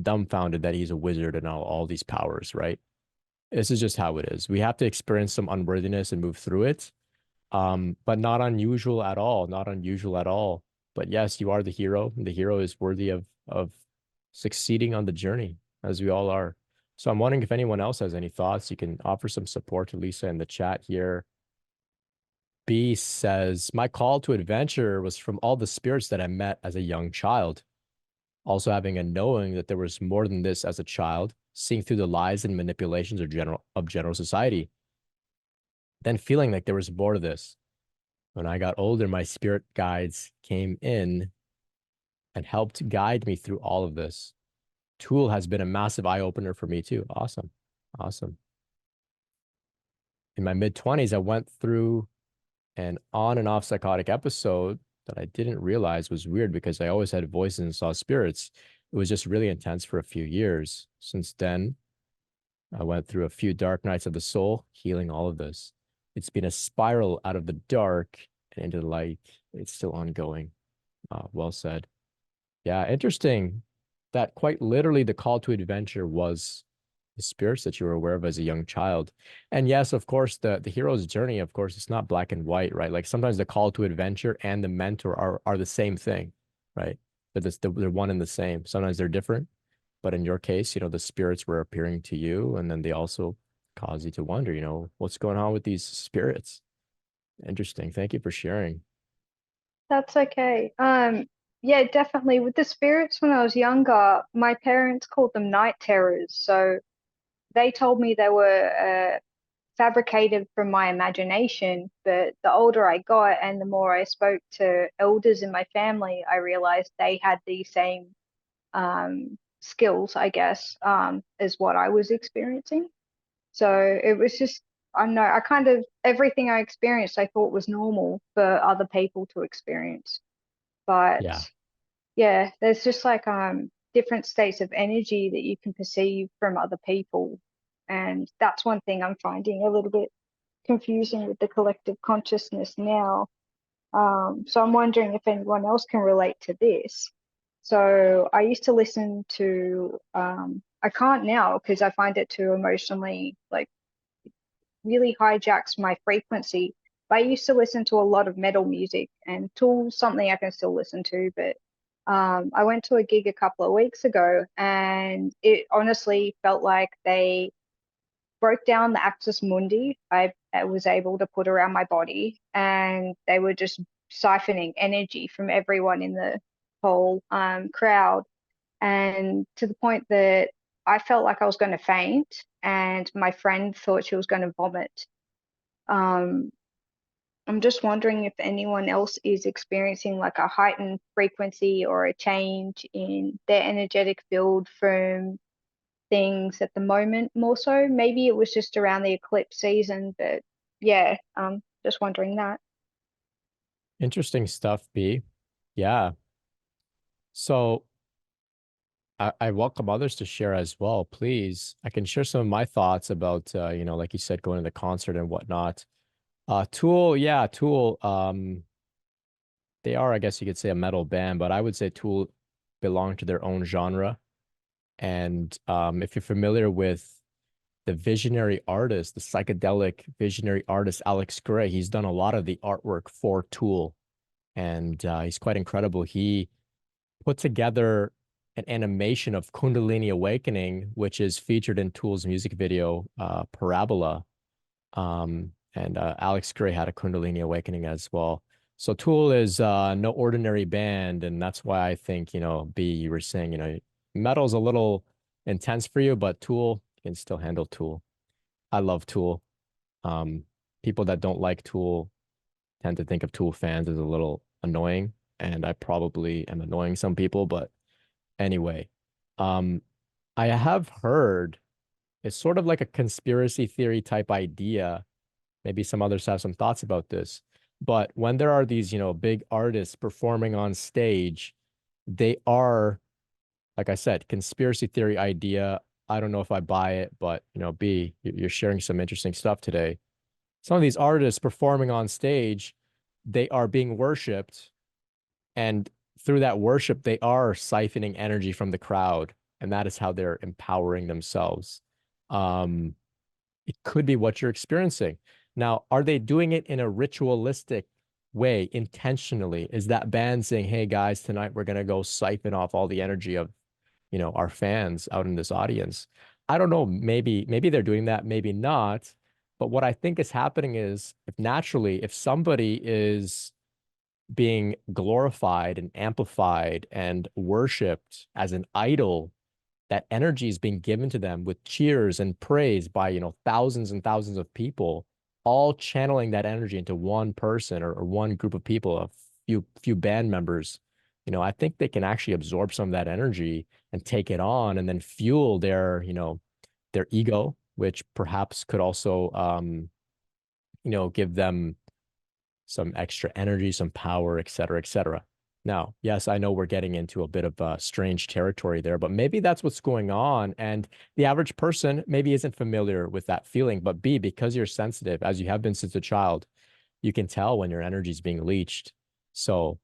dumbfounded that he's a wizard and all these powers, right? This is just how it is. We have to experience some unworthiness and move through it. But not unusual at all. Not unusual at all. But yes, you are the hero. The hero is worthy of succeeding on the journey, as we all are. So I'm wondering if anyone else has any thoughts. You can offer some support to Lisa in the chat here. B says, my call to adventure was from all the spirits that I met as a young child. Also having a knowing that there was more than this as a child, seeing through the lies and manipulations of general society. Then feeling like there was more to this. When I got older, my spirit guides came in and helped guide me through all of this. Tool has been a massive eye opener for me too. Awesome. Awesome. In my mid 20s, I went through an on and off psychotic episode that I didn't realize was weird because I always had voices and saw spirits. It was just really intense for a few years. Since then, I went through a few dark nights of the soul, healing all of this. It's been a spiral out of the dark and into the light. It's still ongoing. Well said. Yeah, interesting that quite literally the call to adventure was the spirits that you were aware of as a young child. And yes, of course, the hero's journey, of course, it's not black and white, right? Like sometimes the call to adventure and the mentor are the same thing, right? They're one and the same. Sometimes they're different, but in your case, the spirits were appearing to you, and then they also cause you to wonder, what's going on with these spirits? Interesting. Thank you for sharing. That's okay. Yeah, definitely. With the spirits when I was younger, my parents called them night terrors. So they told me they were fabricated from my imagination. But the older I got and the more I spoke to elders in my family, I realized they had the same skills, I guess, as what I was experiencing. So it was just, I don't know, I kind of, everything I experienced, I thought was normal for other people to experience. But Yeah. yeah, there's just like different states of energy that you can perceive from other people. And that's one thing I'm finding a little bit confusing with the collective consciousness now. So I'm wondering if anyone else can relate to this. So I used to listen to, I can't now because I find it too emotionally, like really hijacks my frequency. But I used to listen to a lot of metal music, and Tool's something I can still listen to, but I went to a gig a couple of weeks ago and it honestly felt like they broke down the Axis Mundi I was able to put around my body, and they were just siphoning energy from everyone in the whole crowd, and to the point that I felt like I was going to faint, and my friend thought she was going to vomit. Um, I'm just wondering if anyone else is experiencing like a heightened frequency or a change in their energetic field from things at the moment more so. Maybe it was just around the eclipse season, but yeah, just wondering that. Interesting stuff, B. Yeah. So I welcome others to share as well, please. I can share some of my thoughts about, like you said, going to the concert and whatnot. Tool, yeah, Tool. They are, I guess you could say, a metal band, but I would say Tool belong to their own genre. And if you're familiar with the visionary artist, the psychedelic visionary artist Alex Gray, he's done a lot of the artwork for Tool, and he's quite incredible. He put together an animation of Kundalini Awakening, which is featured in Tool's music video, Parabola. And Alex Gray had a Kundalini Awakening as well. So Tool is no ordinary band, and that's why I think, B, you were saying, metal's a little intense for you, but Tool can still handle Tool. I love Tool. Um, People that don't like Tool tend to think of Tool fans as a little annoying, and I probably am annoying some people, but anyway, I have heard it's sort of like a conspiracy theory type idea. Maybe some others have some thoughts about this, but when there are these, big artists performing on stage, they are, like I said, conspiracy theory idea. I don't know if I buy it, but B, you're sharing some interesting stuff today. Some of these artists performing on stage, they are being worshipped, and through that worship, they are siphoning energy from the crowd, and that is how they're empowering themselves. Um, it could be what you're experiencing. Now, are they doing it in a ritualistic way, intentionally? Is that band saying, hey guys, tonight we're gonna go siphon off all the energy of, our fans out in this audience? I don't know, maybe they're doing that, maybe not. But what I think is happening is if somebody is being glorified and amplified and worshipped as an idol, that energy is being given to them with cheers and praise by, thousands and thousands of people, all channeling that energy into one person or one group of people, a few band members. I think they can actually absorb some of that energy and take it on and then fuel their ego, which perhaps could also, give them some extra energy, some power, et cetera, et cetera. Now, yes, I know we're getting into a bit of strange territory there, but maybe that's what's going on. And the average person maybe isn't familiar with that feeling. But B, because you're sensitive, as you have been since a child, you can tell when your energy is being leached. So,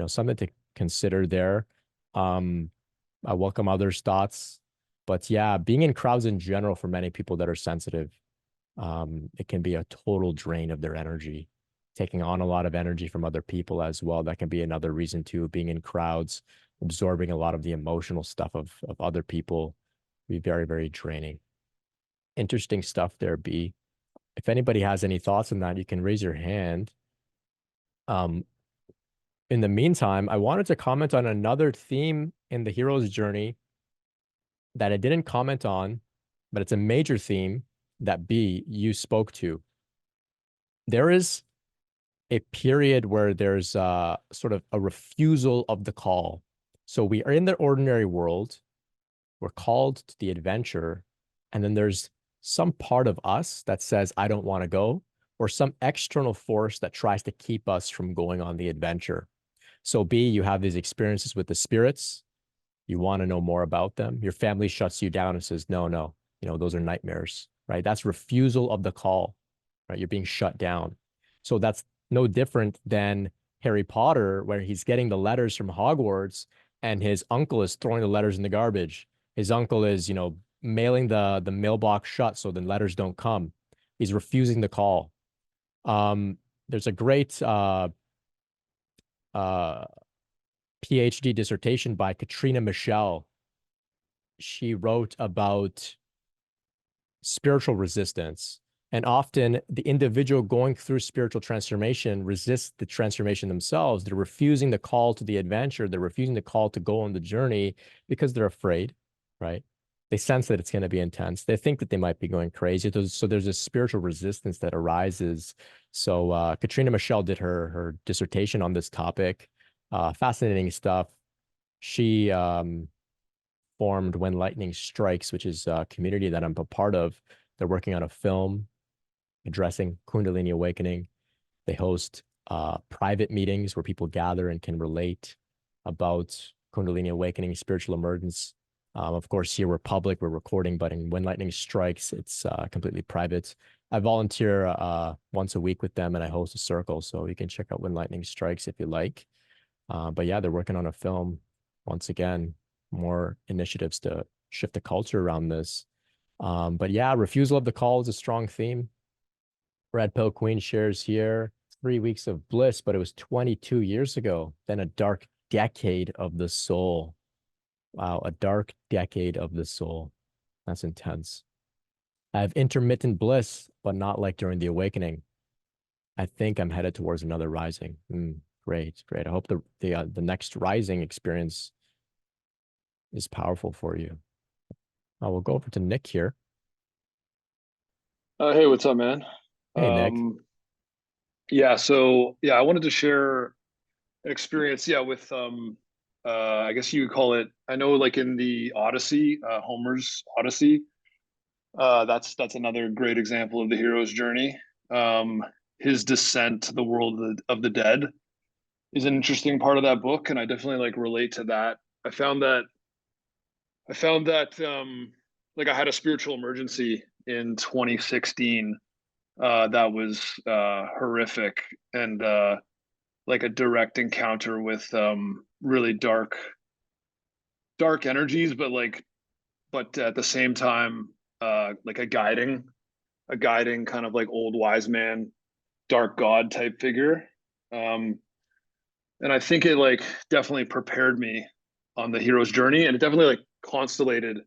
something to consider there. I welcome others' thoughts. But yeah, being in crowds in general for many people that are sensitive, it can be a total drain of their energy, taking on a lot of energy from other people as well. That can be another reason too, being in crowds, absorbing a lot of the emotional stuff of other people, be very, very draining. Interesting stuff there, B. If anybody has any thoughts on that, you can raise your hand. In the meantime, I wanted to comment on another theme in the hero's journey that I didn't comment on, but it's a major theme that B, you spoke to. There is a period where there's sort of a refusal of the call. So we are in the ordinary world, we're called to the adventure, and then there's some part of us that says, I don't want to go, or some external force that tries to keep us from going on the adventure. So B, you have these experiences with the spirits, you want to know more about them, your family shuts you down and says, no, those are nightmares, right? That's refusal of the call, right? You're being shut down. So that's no different than Harry Potter, where he's getting the letters from Hogwarts and his uncle is throwing the letters in the garbage. His uncle is, mailing the mailbox shut so the letters don't come. He's refusing the call. There's a great PhD dissertation by Katrina Michelle. She wrote about spiritual resistance. And often the individual going through spiritual transformation resists the transformation themselves. They're refusing the call to the adventure. They're refusing the call to go on the journey because they're afraid, right? They sense that it's going to be intense. They think that they might be going crazy. So there's a spiritual resistance that arises. So Katrina Michelle did her dissertation on this topic. Fascinating stuff. She formed When Lightning Strikes, which is a community that I'm a part of. They're working on a film addressing Kundalini awakening. They host private meetings where people gather and can relate about Kundalini awakening, spiritual emergence. Of course, here we're public, we're recording, but When Lightning Strikes, it's completely private. I volunteer once a week with them and I host a circle. So you can check out When Lightning Strikes if you like. But yeah, they're working on a film. Once again, more initiatives to shift the culture around this. But yeah, refusal of the call is a strong theme. Red Pill Queen shares here 3 weeks of bliss, but it was 22 years ago. Then a dark decade of the soul. Wow, a dark decade of the soul. That's intense. I have intermittent bliss, but not like during the awakening. I think I'm headed towards another rising. Great. I hope the next rising experience is powerful for you. I will go over to Nick here. Hey, what's up, man? Hey, Nick. I wanted to share an experience, with I guess you would call it, I know like in the Odyssey, Homer's Odyssey, that's another great example of the hero's journey. His descent to the world of the dead is an interesting part of that book, and I definitely like relate to that. I found that like I had a spiritual emergency in 2016 that was horrific, and like a direct encounter with really dark energies, but at the same time like a guiding kind of like old wise man, dark god type figure. And I think it like definitely prepared me on the hero's journey, and it definitely like constellated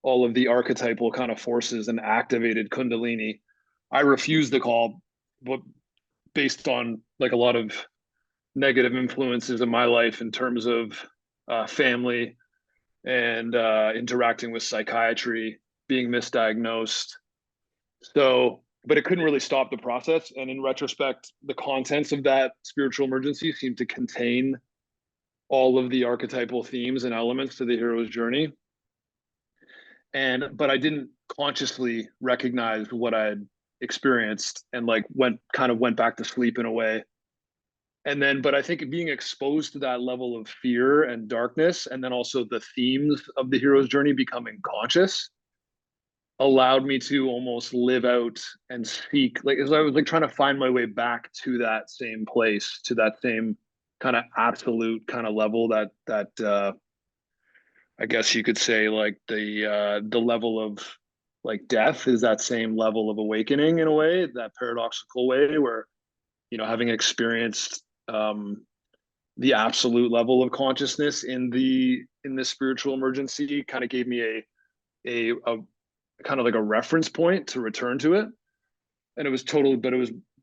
all of the archetypal kind of forces and activated Kundalini. I refused the call, but based on like a lot of negative influences in my life in terms of family and interacting with psychiatry, being misdiagnosed. So, but it couldn't really stop the process. And in retrospect, the contents of that spiritual emergency seemed to contain all of the archetypal themes and elements to the hero's journey. But I didn't consciously recognize what I had experienced, and like went back to sleep in a way. And then, but I think being exposed to that level of fear and darkness, and then also the themes of the hero's journey becoming conscious, allowed me to almost live out and seek, like, as I was like trying to find my way back to that same place, to that same kind of absolute kind of level that I guess you could say like the level of like death is that same level of awakening in a way, that paradoxical way where, you know, having experienced the absolute level of consciousness in this spiritual emergency kind of gave me a kind of like a reference point to return to it. And it was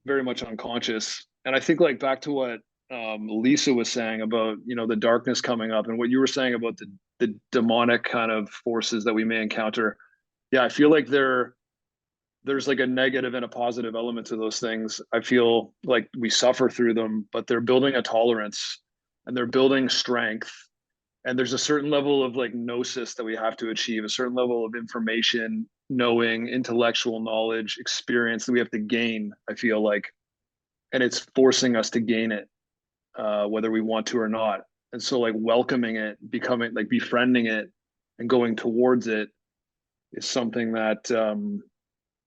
very much unconscious. And I think like back to what Lisa was saying about, you know, the darkness coming up, and what you were saying about the demonic kind of forces that we may encounter. Yeah, I feel like there's like a negative and a positive element to those things. I feel like we suffer through them, but they're building a tolerance and they're building strength. And there's a certain level of like gnosis that we have to achieve, a certain level of information, knowing, intellectual knowledge, experience that we have to gain, I feel like. And it's forcing us to gain it, whether we want to or not. And so like welcoming it, becoming like befriending it and going towards it is something that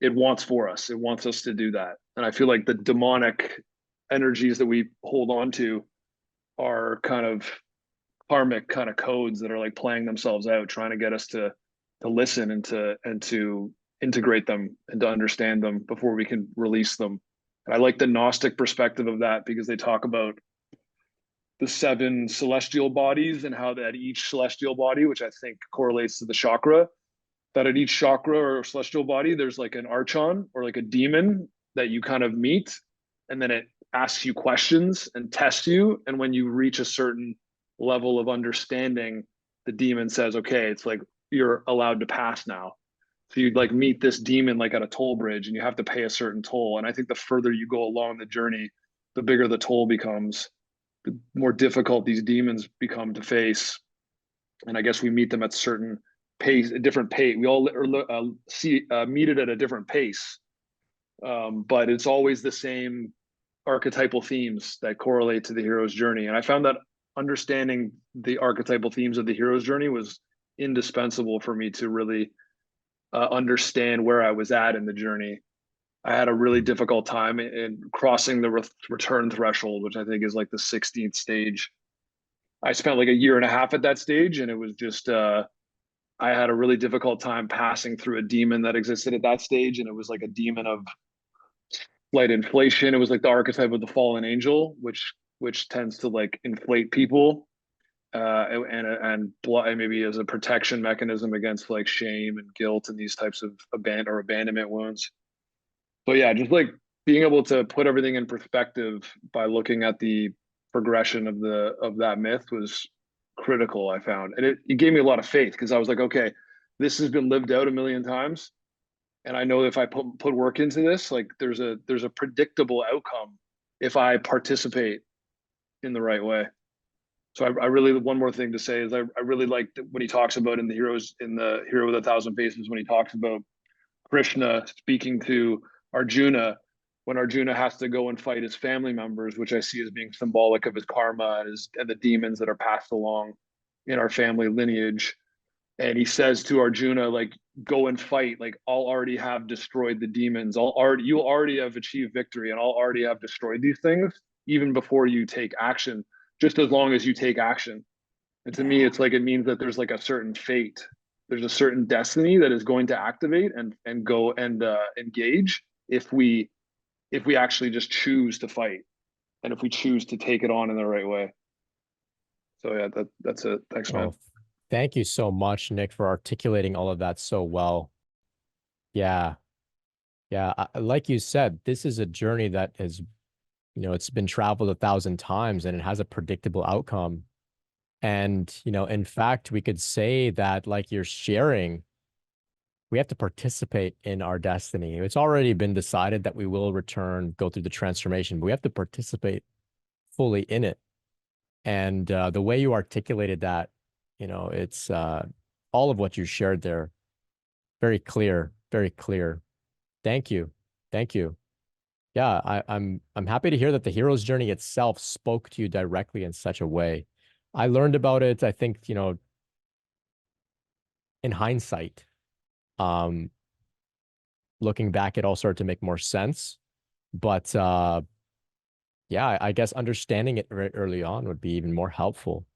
it wants for us. It wants us to do that. And I feel like the demonic energies that we hold on to are kind of karmic kind of codes that are like playing themselves out, trying to get us to listen and to integrate them and to understand them before we can release them. And I like the Gnostic perspective of that, because they talk about the 7 celestial bodies and how that each celestial body, which I think correlates to the chakra, that at each chakra or celestial body, there's like an archon or like a demon that you kind of meet, and then it asks you questions and tests you. And when you reach a certain level of understanding, the demon says, okay, it's like you're allowed to pass now. So you'd like meet this demon like at a toll bridge, and you have to pay a certain toll. And I think the further you go along the journey, the bigger the toll becomes, the more difficult these demons become to face. And I guess we meet them at certain pace, a different pace. We all meet it at a different pace, but it's always the same archetypal themes that correlate to the hero's journey. And I found that understanding the archetypal themes of the hero's journey was indispensable for me to really understand where I was at in the journey. I had a really difficult time in crossing the return threshold, which I think is like the 16th stage. I spent like a year and a half at that stage, and it was just I had a really difficult time passing through a demon that existed at that stage. And it was like a demon of slight inflation. It was like the archetype of the fallen angel, which tends to like inflate people, and maybe as a protection mechanism against like shame and guilt and these types of abandonment wounds. But yeah, just like being able to put everything in perspective by looking at the progression of that myth was critical, I found. And it gave me a lot of faith, because I was like, okay, this has been lived out a million times. And I know if I put work into this, like there's a predictable outcome if I participate in the right way. So I really, one more thing to say is I really like when he talks about in the Hero with 1,000 Faces, when he talks about Krishna speaking to Arjuna, when Arjuna has to go and fight his family members, which I see as being symbolic of his karma and the demons that are passed along in our family lineage. And he says to Arjuna, like, go and fight. Like, I'll already have destroyed the demons. You already have achieved victory, and I'll already have destroyed these things even before you take action, just as long as you take action. And to me, it's like, it means that there's like a certain fate. There's a certain destiny that is going to activate and go and engage if we actually just choose to fight, and if we choose to take it on in the right way. So yeah, that's it. Thanks, man. Thank you so much, Nick, for articulating all of that so well. Yeah. Yeah. Like you said, this is a journey that is, it's been traveled 1,000 times and it has a predictable outcome. And, in fact, we could say that, like you're sharing, we have to participate in our destiny. It's already been decided that we will return, go through the transformation, but we have to participate fully in it. And the way you articulated that, it's all of what you shared there, very clear, very clear. Thank you. Thank you. Yeah, I'm happy to hear that the hero's journey itself spoke to you directly in such a way. I learned about it, I think, in hindsight. Um, Looking back, it all started to make more sense. But yeah, I guess understanding it very early on would be even more helpful.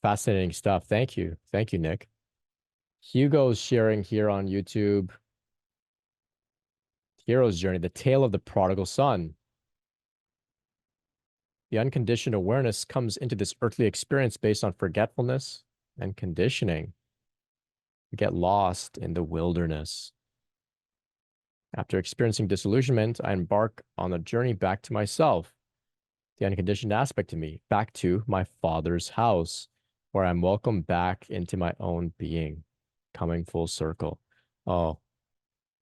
Fascinating stuff. Thank you. Thank you, Nick. Hugo's sharing here on YouTube. Hero's journey, the tale of the prodigal son. The unconditioned awareness comes into this earthly experience based on forgetfulness and conditioning. We get lost in the wilderness. After experiencing disillusionment, I embark on a journey back to myself, the unconditioned aspect of me, back to my father's house, where I'm welcomed back into my own being, coming full circle. Oh,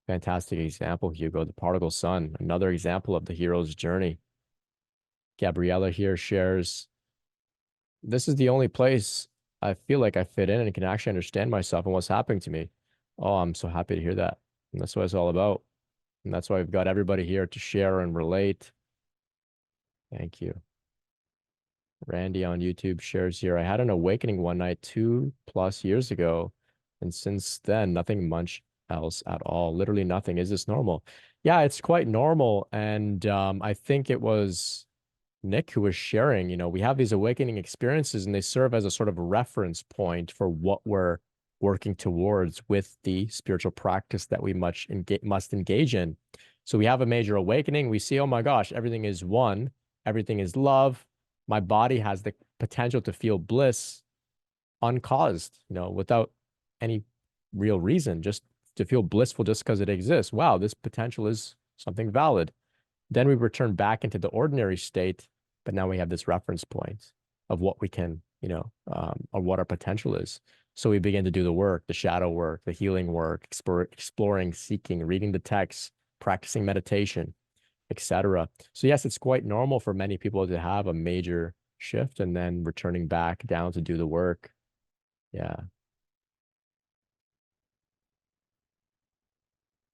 fantastic example, Hugo, the prodigal son, another example of the hero's journey. Gabriella here shares, this is the only place I feel like I fit in and can actually understand myself and what's happening to me. Oh, I'm so happy to hear that. And that's what it's all about. And that's why we've got everybody here to share and relate. Thank you. Randy on YouTube shares here, I had an awakening one night 2+ years ago. And since then, nothing much else at all. Literally nothing. Is this normal? Yeah, it's quite normal. And I think it was Nick who was sharing, we have these awakening experiences and they serve as a sort of reference point for what we're working towards with the spiritual practice that we must engage in. So we have a major awakening. We see, oh my gosh, everything is one, everything is love. My body has the potential to feel bliss uncaused, without any real reason, just to feel blissful just because it exists. Wow, this potential is something valid. Then we return back into the ordinary state, but now we have this reference point of what we can, or what our potential is. So we begin to do the work, the shadow work, the healing work, exploring, seeking, reading the text, practicing meditation, etc. So yes, it's quite normal for many people to have a major shift and then returning back down to do the work. Yeah.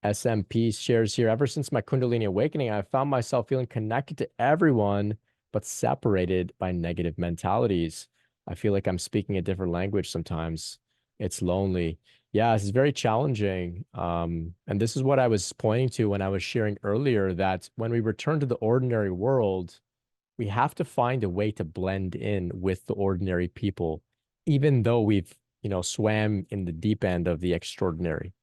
SMP shares here, ever since my Kundalini awakening, I found myself feeling connected to everyone, but separated by negative mentalities. I feel like I'm speaking a different language sometimes. It's lonely. Yeah, this is very challenging. And this is what I was pointing to when I was sharing earlier, that when we return to the ordinary world, we have to find a way to blend in with the ordinary people, even though we've, swam in the deep end of the extraordinary.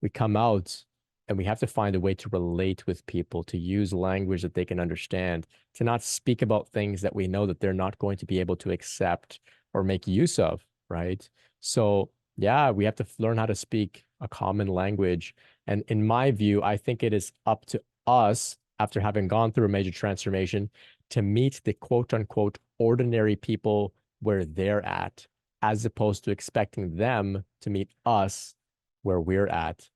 We come out and we have to find a way to relate with people, to use language that they can understand, to not speak about things that we know that they're not going to be able to accept or make use of, right? So yeah, we have to learn how to speak a common language. And in my view, I think it is up to us, after having gone through a major transformation, to meet the quote unquote ordinary people where they're at, as opposed to expecting them to meet us where we're at.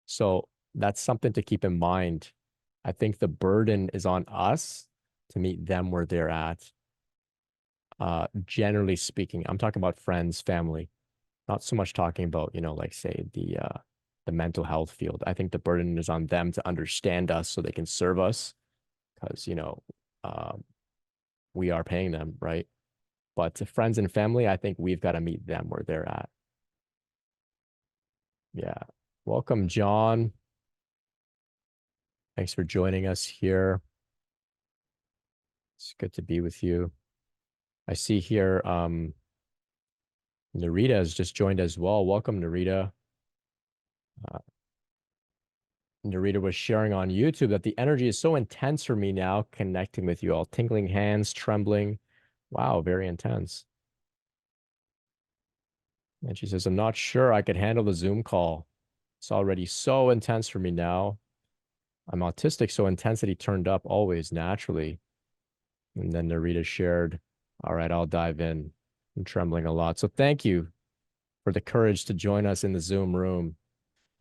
So that's something to keep in mind. I think the burden is on us to meet them where they're at. Generally speaking, I'm talking about friends, family, not so much talking about, like say the mental health field. I think the burden is on them to understand us so they can serve us, because, we are paying them, right? But to friends and family, I think we've got to meet them where they're at. Yeah. Welcome, John. Thanks for joining us here. It's good to be with you. I see here, Narita has just joined as well. Welcome, Narita. Narita was sharing on YouTube that the energy is so intense for me now, connecting with you all. Tingling hands, trembling. Wow, very intense. And she says, I'm not sure I could handle the Zoom call. It's already so intense for me now. I'm autistic, so intensity turned up always naturally. And then Narita shared, all right, I'll dive in. I'm trembling a lot. So thank you for the courage to join us in the Zoom room.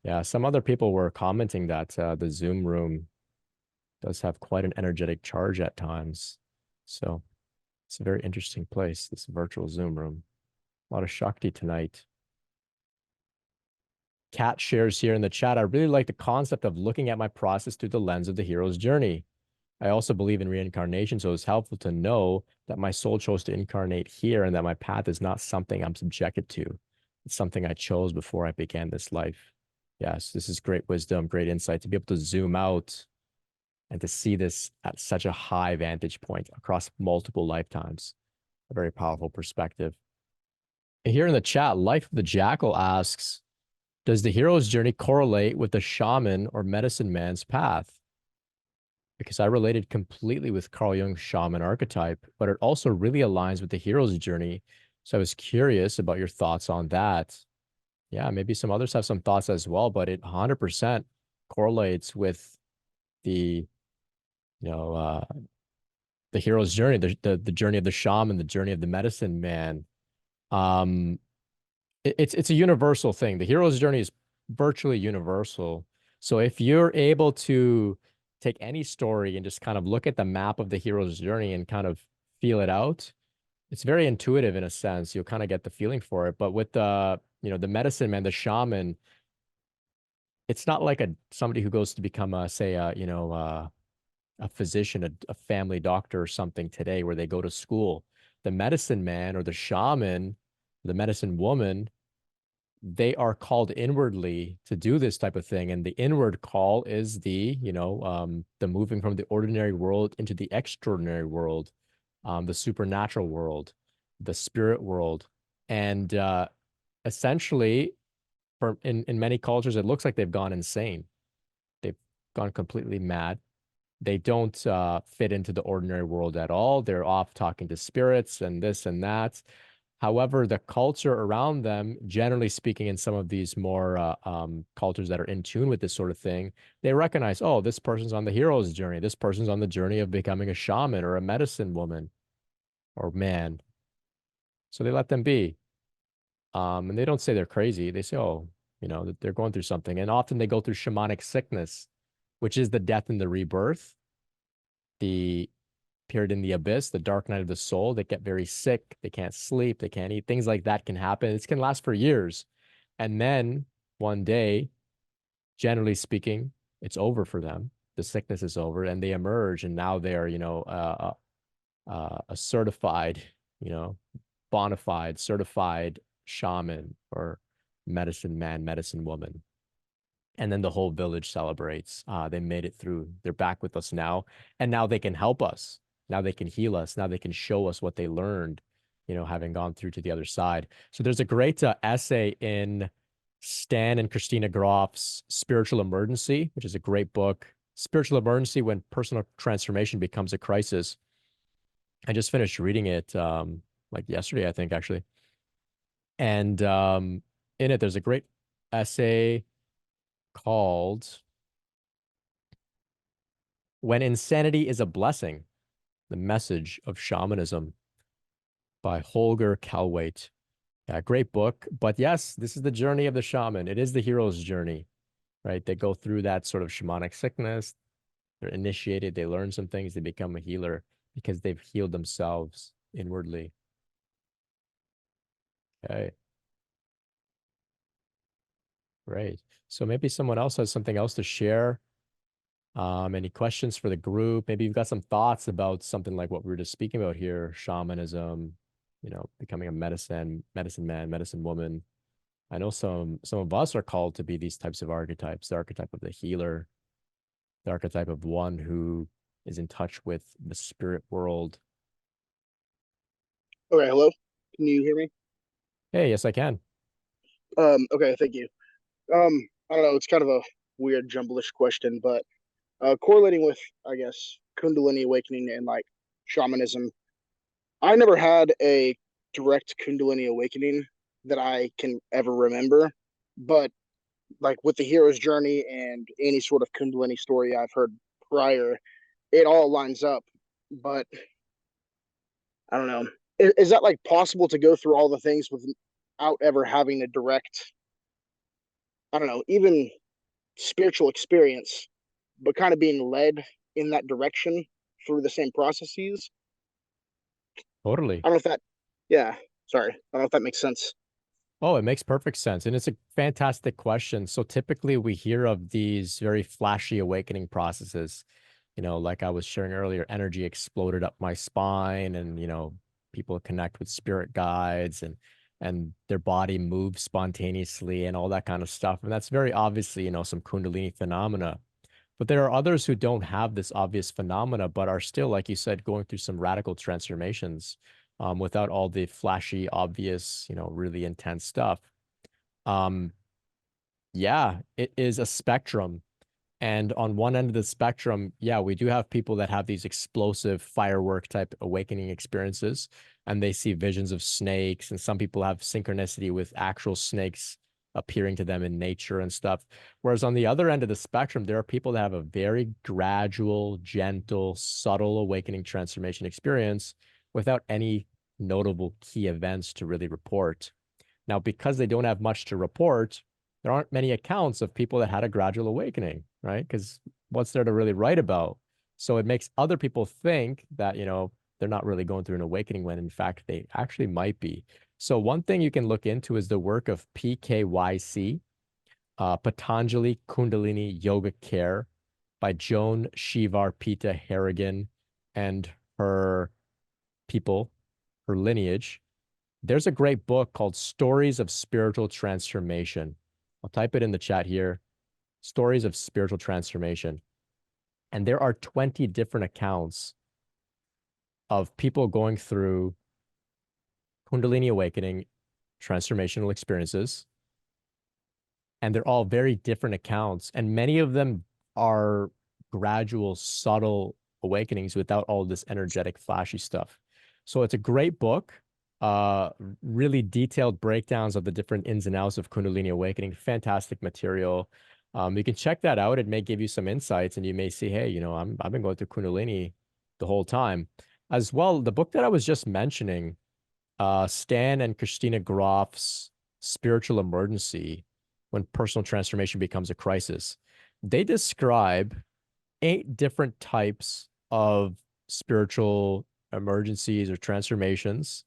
Yeah, some other people were commenting that the Zoom room does have quite an energetic charge at times. So it's a very interesting place, this virtual Zoom room. A lot of Shakti tonight. Kat shares here in the chat, I really like the concept of looking at my process through the lens of the hero's journey. I also believe in reincarnation, so it's helpful to know that my soul chose to incarnate here and that my path is not something I'm subjected to. It's something I chose before I began this life. Yes, this is great wisdom, great insight to be able to zoom out and to see this at such a high vantage point across multiple lifetimes. A very powerful perspective. And here in the chat, Life of the Jackal asks, does the hero's journey correlate with the shaman or medicine man's path? Because I related completely with Carl Jung's shaman archetype, but it also really aligns with the hero's journey. So I was curious about your thoughts on that. Yeah, maybe some others have some thoughts as well, but it 100% correlates with the, the hero's journey, the journey of the shaman, the journey of the medicine man. It's a universal thing. The hero's journey is virtually universal. So if you're able to take any story and just kind of look at the map of the hero's journey and kind of feel it out, it's very intuitive in a sense. You'll kind of get the feeling for it. But with the medicine man, the shaman, it's not like somebody who goes to become a physician, a family doctor or something today where they go to school. The medicine man or the shaman, the medicine woman, they are called inwardly to do this type of thing. And the inward call is the moving from the ordinary world into the extraordinary world, the supernatural world, the spirit world. And essentially, in many cultures, it looks like they've gone insane. They've gone completely mad. They don't fit into the ordinary world at all. They're off talking to spirits and this and that. However, the culture around them, generally speaking, in some of these more cultures that are in tune with this sort of thing, they recognize, oh, this person's on the hero's journey. This person's on the journey of becoming a shaman or a medicine woman or man. So they let them be. And they don't say they're crazy. They say, oh, that they're going through something. And often they go through shamanic sickness, which is the death and the rebirth, the period in the abyss, the dark night of the soul. They get very sick. They can't sleep. They can't eat. Things like that can happen. It can last for years. And then one day, generally speaking, it's over for them. The sickness is over and they emerge. And now they're, a certified, bona fide, certified shaman or medicine man, medicine woman. And then the whole village celebrates. They made it through. They're back with us now. And now they can help us. Now they can heal us. Now they can show us what they learned, having gone through to the other side. So there's a great essay in Stan and Christina Groff's Spiritual Emergency, which is a great book. Spiritual Emergency, when personal transformation becomes a crisis. I just finished reading it like yesterday, I think, actually. And in it, there's a great essay called When Insanity is a Blessing, The Message of Shamanism by Holger Kalwait. Yeah, great book. But yes, this is the journey of the shaman. It is the hero's journey, right? They go through that sort of shamanic sickness. They're initiated. They learn some things. They become a healer because they've healed themselves inwardly. Okay. Great. So maybe someone else has something else to share. Any questions for the group? Maybe you've got some thoughts about something like what we were just speaking about here, shamanism, becoming a medicine man, medicine woman. I know some of us are called to be these types of archetypes, the archetype of the healer, the archetype of one who is in touch with the spirit world. Okay, hello? Can you hear me? Hey, yes, I can. Okay, thank you. I don't know, it's kind of a weird jumblish question, but correlating with, I guess, Kundalini awakening and like shamanism, I never had a direct Kundalini awakening, that I can ever remember. But like with the hero's journey and any sort of Kundalini story I've heard prior, it all lines up. But I don't know. Is that like possible to go through all the things without ever having a direct, I don't know, even spiritual experience, but kind of being led in that direction through the same processes? Totally. I don't know if that, yeah, sorry. I don't know if that makes sense. Oh, it makes perfect sense. And it's a fantastic question. So typically we hear of these very flashy awakening processes. Like I was sharing earlier, energy exploded up my spine and, people connect with spirit guides and their body moves spontaneously and all that kind of stuff. And that's very obviously, some Kundalini phenomena. But there are others who don't have this obvious phenomena, but are still, like you said, going through some radical transformations without all the flashy, obvious, really intense stuff. Yeah, it is a spectrum. And on one end of the spectrum, yeah, we do have people that have these explosive firework type awakening experiences, and they see visions of snakes. And some people have synchronicity with actual snakes appearing to them in nature and stuff. Whereas on the other end of the spectrum, there are people that have a very gradual, gentle, subtle awakening transformation experience without any notable key events to really report. Now, because they don't have much to report, there aren't many accounts of people that had a gradual awakening, right? Because what's there to really write about? So it makes other people think that, they're not really going through an awakening when in fact they actually might be. So one thing you can look into is the work of PKYC, Patanjali Kundalini Yoga Care by Joan Shivar Pita Harrigan and her people, her lineage. There's a great book called Stories of Spiritual Transformation. I'll type it in the chat here. Stories of Spiritual Transformation. And there are 20 different accounts of people going through Kundalini awakening transformational experiences. And they're all very different accounts. And many of them are gradual, subtle awakenings without all this energetic, flashy stuff. So it's a great book. Really detailed breakdowns of the different ins and outs of Kundalini awakening. Fantastic material. You can check that out. It may give you some insights, and you may see, hey, I've been going through Kundalini the whole time. As well, the book that I was just mentioning, Stan and Christina Groff's Spiritual Emergency, When Personal Transformation Becomes a Crisis. They describe 8 different types of spiritual emergencies or transformations,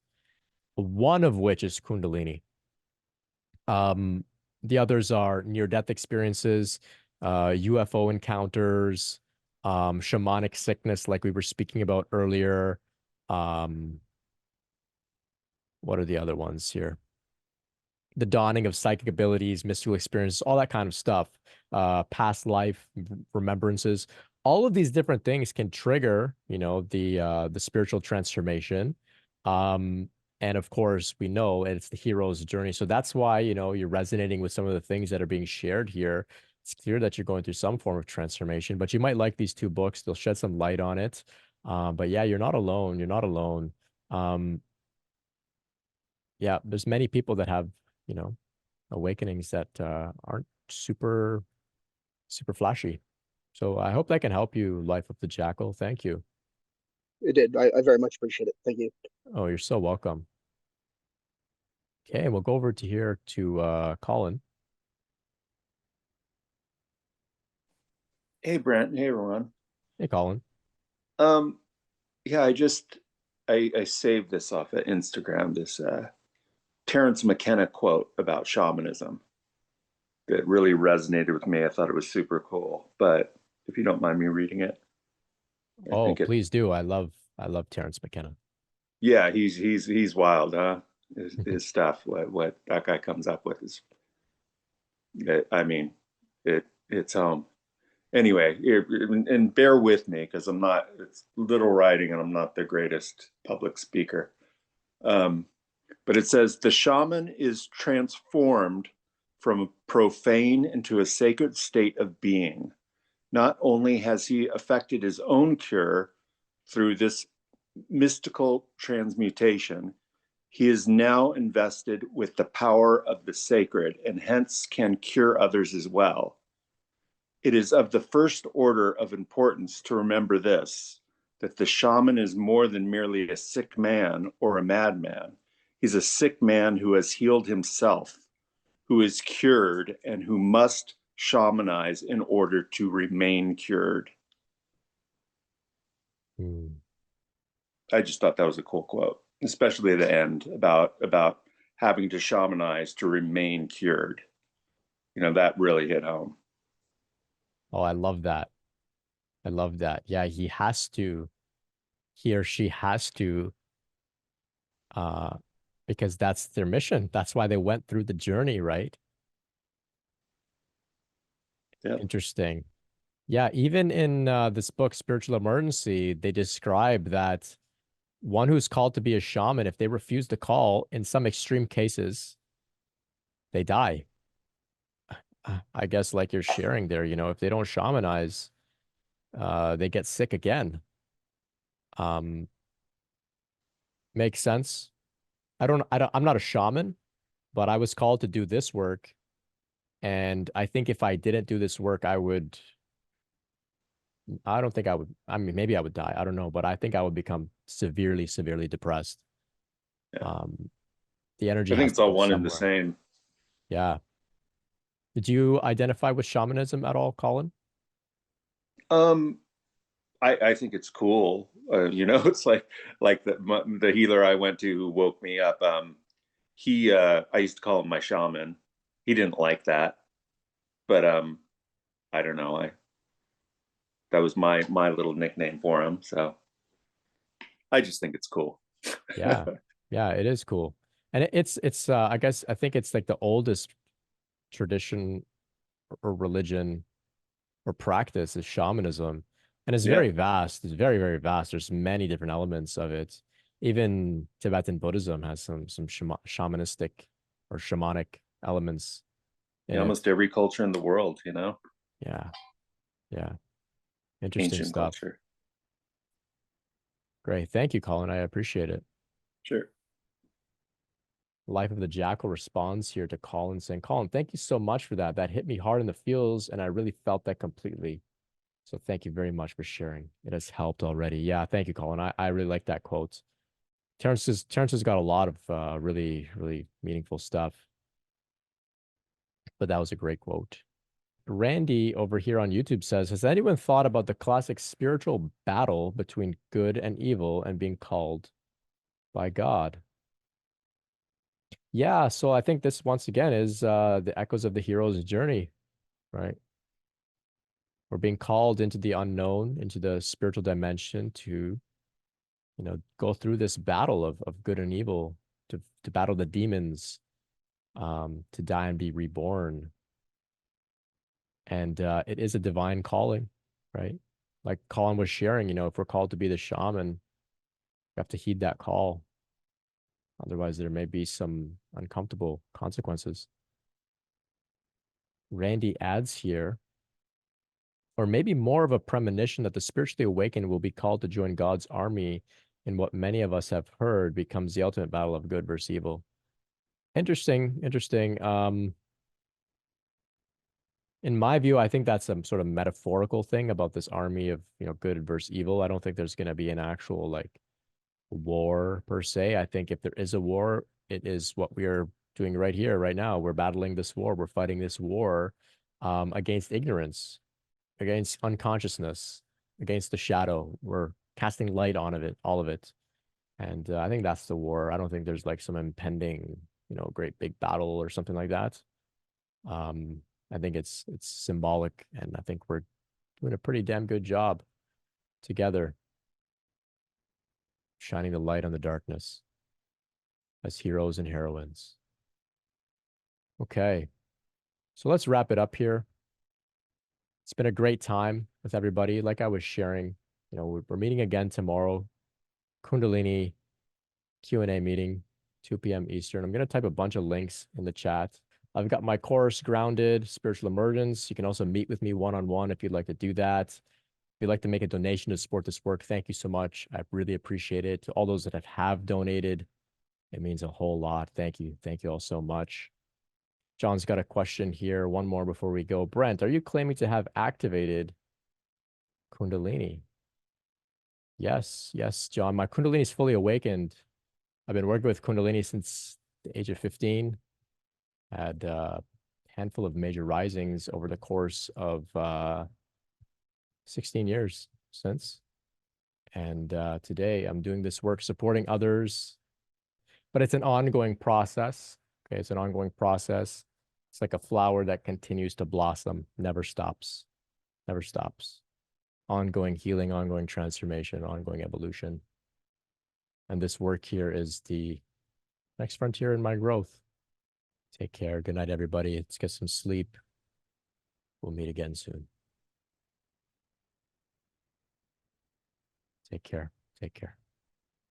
one of which is Kundalini. The others are near-death experiences, UFO encounters, shamanic sickness, like we were speaking about earlier. What are the other ones here? The dawning of psychic abilities, mystical experiences, all that kind of stuff, past life remembrances. All of these different things can trigger, the spiritual transformation. And of course, we know it's the hero's journey. So that's why, you're resonating with some of the things that are being shared here. It's clear that you're going through some form of transformation, but you might like these 2 books. They'll shed some light on it. But yeah, you're not alone. You're not alone. Yeah, there's many people that have, awakenings that aren't super, super flashy. So I hope that can help you, Life of the Jackal. Thank you. It did. I very much appreciate it. Thank you. Oh, you're so welcome. Okay, we'll go over to here to Colin. Hey, Brent. Hey, everyone. Hey, Colin. Yeah, I saved this off of Instagram, this Terence McKenna quote about shamanism that really resonated with me. I thought it was super cool, but if you don't mind me reading it. Oh, please do. I love Terence McKenna. Yeah, he's wild, huh? His stuff, what that guy comes up with is, I mean, it's anyway, and bear with me because it's little writing and I'm not the greatest public speaker. But it says, the shaman is transformed from a profane into a sacred state of being. Not only has he effected his own cure through this mystical transmutation, He is now invested with the power of the sacred and hence can cure others as well. It is of the first order of importance to remember this, that the shaman is more than merely a sick man or a madman. He's a sick man who has healed himself, who is cured, and who must shamanize in order to remain cured. I just thought that was a cool quote, especially at the end about having to shamanize to remain cured. You know, that really hit home. Oh, I love that. I love that. Yeah, he or she has to, because that's their mission. That's why they went through the journey, right? Yeah. Interesting. Yeah, even in this book, Spiritual Emergency, they describe that one who's called to be a shaman, if they refuse to call, in some extreme cases, they die. I guess like you're sharing there, you know, if they don't shamanize, they get sick again. Makes sense. I'm not a shaman, but I was called to do this work. And I think if I didn't do this work, I don't think I would, I mean, maybe I would die. I don't know, but I think I would become severely, severely depressed. Yeah. The energy I think has it's to all go one and the somewhere. same. Yeah. Did you identify with shamanism at all, Colin? I think it's cool. You know, it's like the healer I went to who woke me up. I used to call him my shaman. He didn't like that, but I don't know. That was my little nickname for him. So I just think it's cool. Yeah. Yeah, it is cool. And it's I think it's like the oldest tradition or religion or practice is shamanism. And it's Yeah. very vast. It's very, very vast. There's many different elements of it. Even Tibetan Buddhism has some shamanistic or shamanic elements in it. Almost every culture in the world, you know, Yeah. Yeah. Interesting ancient stuff. culture. Great. Thank you, Colin. I appreciate it. Sure. Life of the Jackal responds here to Colin saying, Colin, thank you so much for that. That hit me hard in the feels, and I really felt that completely. So thank you very much for sharing. It has helped already. Yeah, thank you, Colin. I really like that quote. Terrence has got a lot of really, really meaningful stuff. But that was a great quote. Randy over here on YouTube says, has anyone thought about the classic spiritual battle between good and evil and being called by God? Yeah, so I think this once again is the echoes of the hero's journey, right? We're being called into the unknown, into the spiritual dimension to, you know, go through this battle of good and evil, to battle the demons, to die and be reborn. And it is a divine calling, right? Like Colin was sharing, you know, if we're called to be the shaman, we have to heed that call. Otherwise, there may be some uncomfortable consequences. Randy adds here, or maybe more of a premonition that the spiritually awakened will be called to join God's army in what many of us have heard becomes the ultimate battle of good versus evil. Interesting, interesting. In my view, I think that's some sort of metaphorical thing about this army of, you know, good versus evil. I don't think there's going to be an actual like war per se. I think if there is a war, it is what we are doing right here, right now. We're battling this war. We're fighting this war against ignorance, against unconsciousness, against the shadow. We're casting light on it, all of it. And I think that's the war. I don't think there's like some impending, you know, great big battle or something like that. I think it's symbolic, and I think we're doing a pretty damn good job together, shining the light on the darkness as heroes and heroines. Okay, so let's wrap it up here. It's been a great time with everybody. Like I was sharing, you know, we're meeting again tomorrow, Kundalini Q&A meeting, 2 p.m. Eastern. I'm going to type a bunch of links in the chat. I've got my course, Grounded, Spiritual Emergence. You can also meet with me one-on-one if you'd like to do that. If you'd like to make a donation to support this work, thank you so much. I really appreciate it. To all those that have donated, It means a whole lot. Thank you. Thank you all so much. John's got a question here. One more before we go. Brent, are you claiming to have activated Kundalini? Yes, yes, John. My Kundalini is fully awakened. I've been working with Kundalini since the age of 15. Had a handful of major risings over the course of 16 years since. And today I'm doing this work supporting others, but it's an ongoing process. Okay, it's an ongoing process. It's like a flower that continues to blossom, never stops, never stops. Ongoing healing, ongoing transformation, ongoing evolution. And this work here is the next frontier in my growth. Take care. Good night, everybody. Let's get some sleep. We'll meet again soon. Take care. Take care.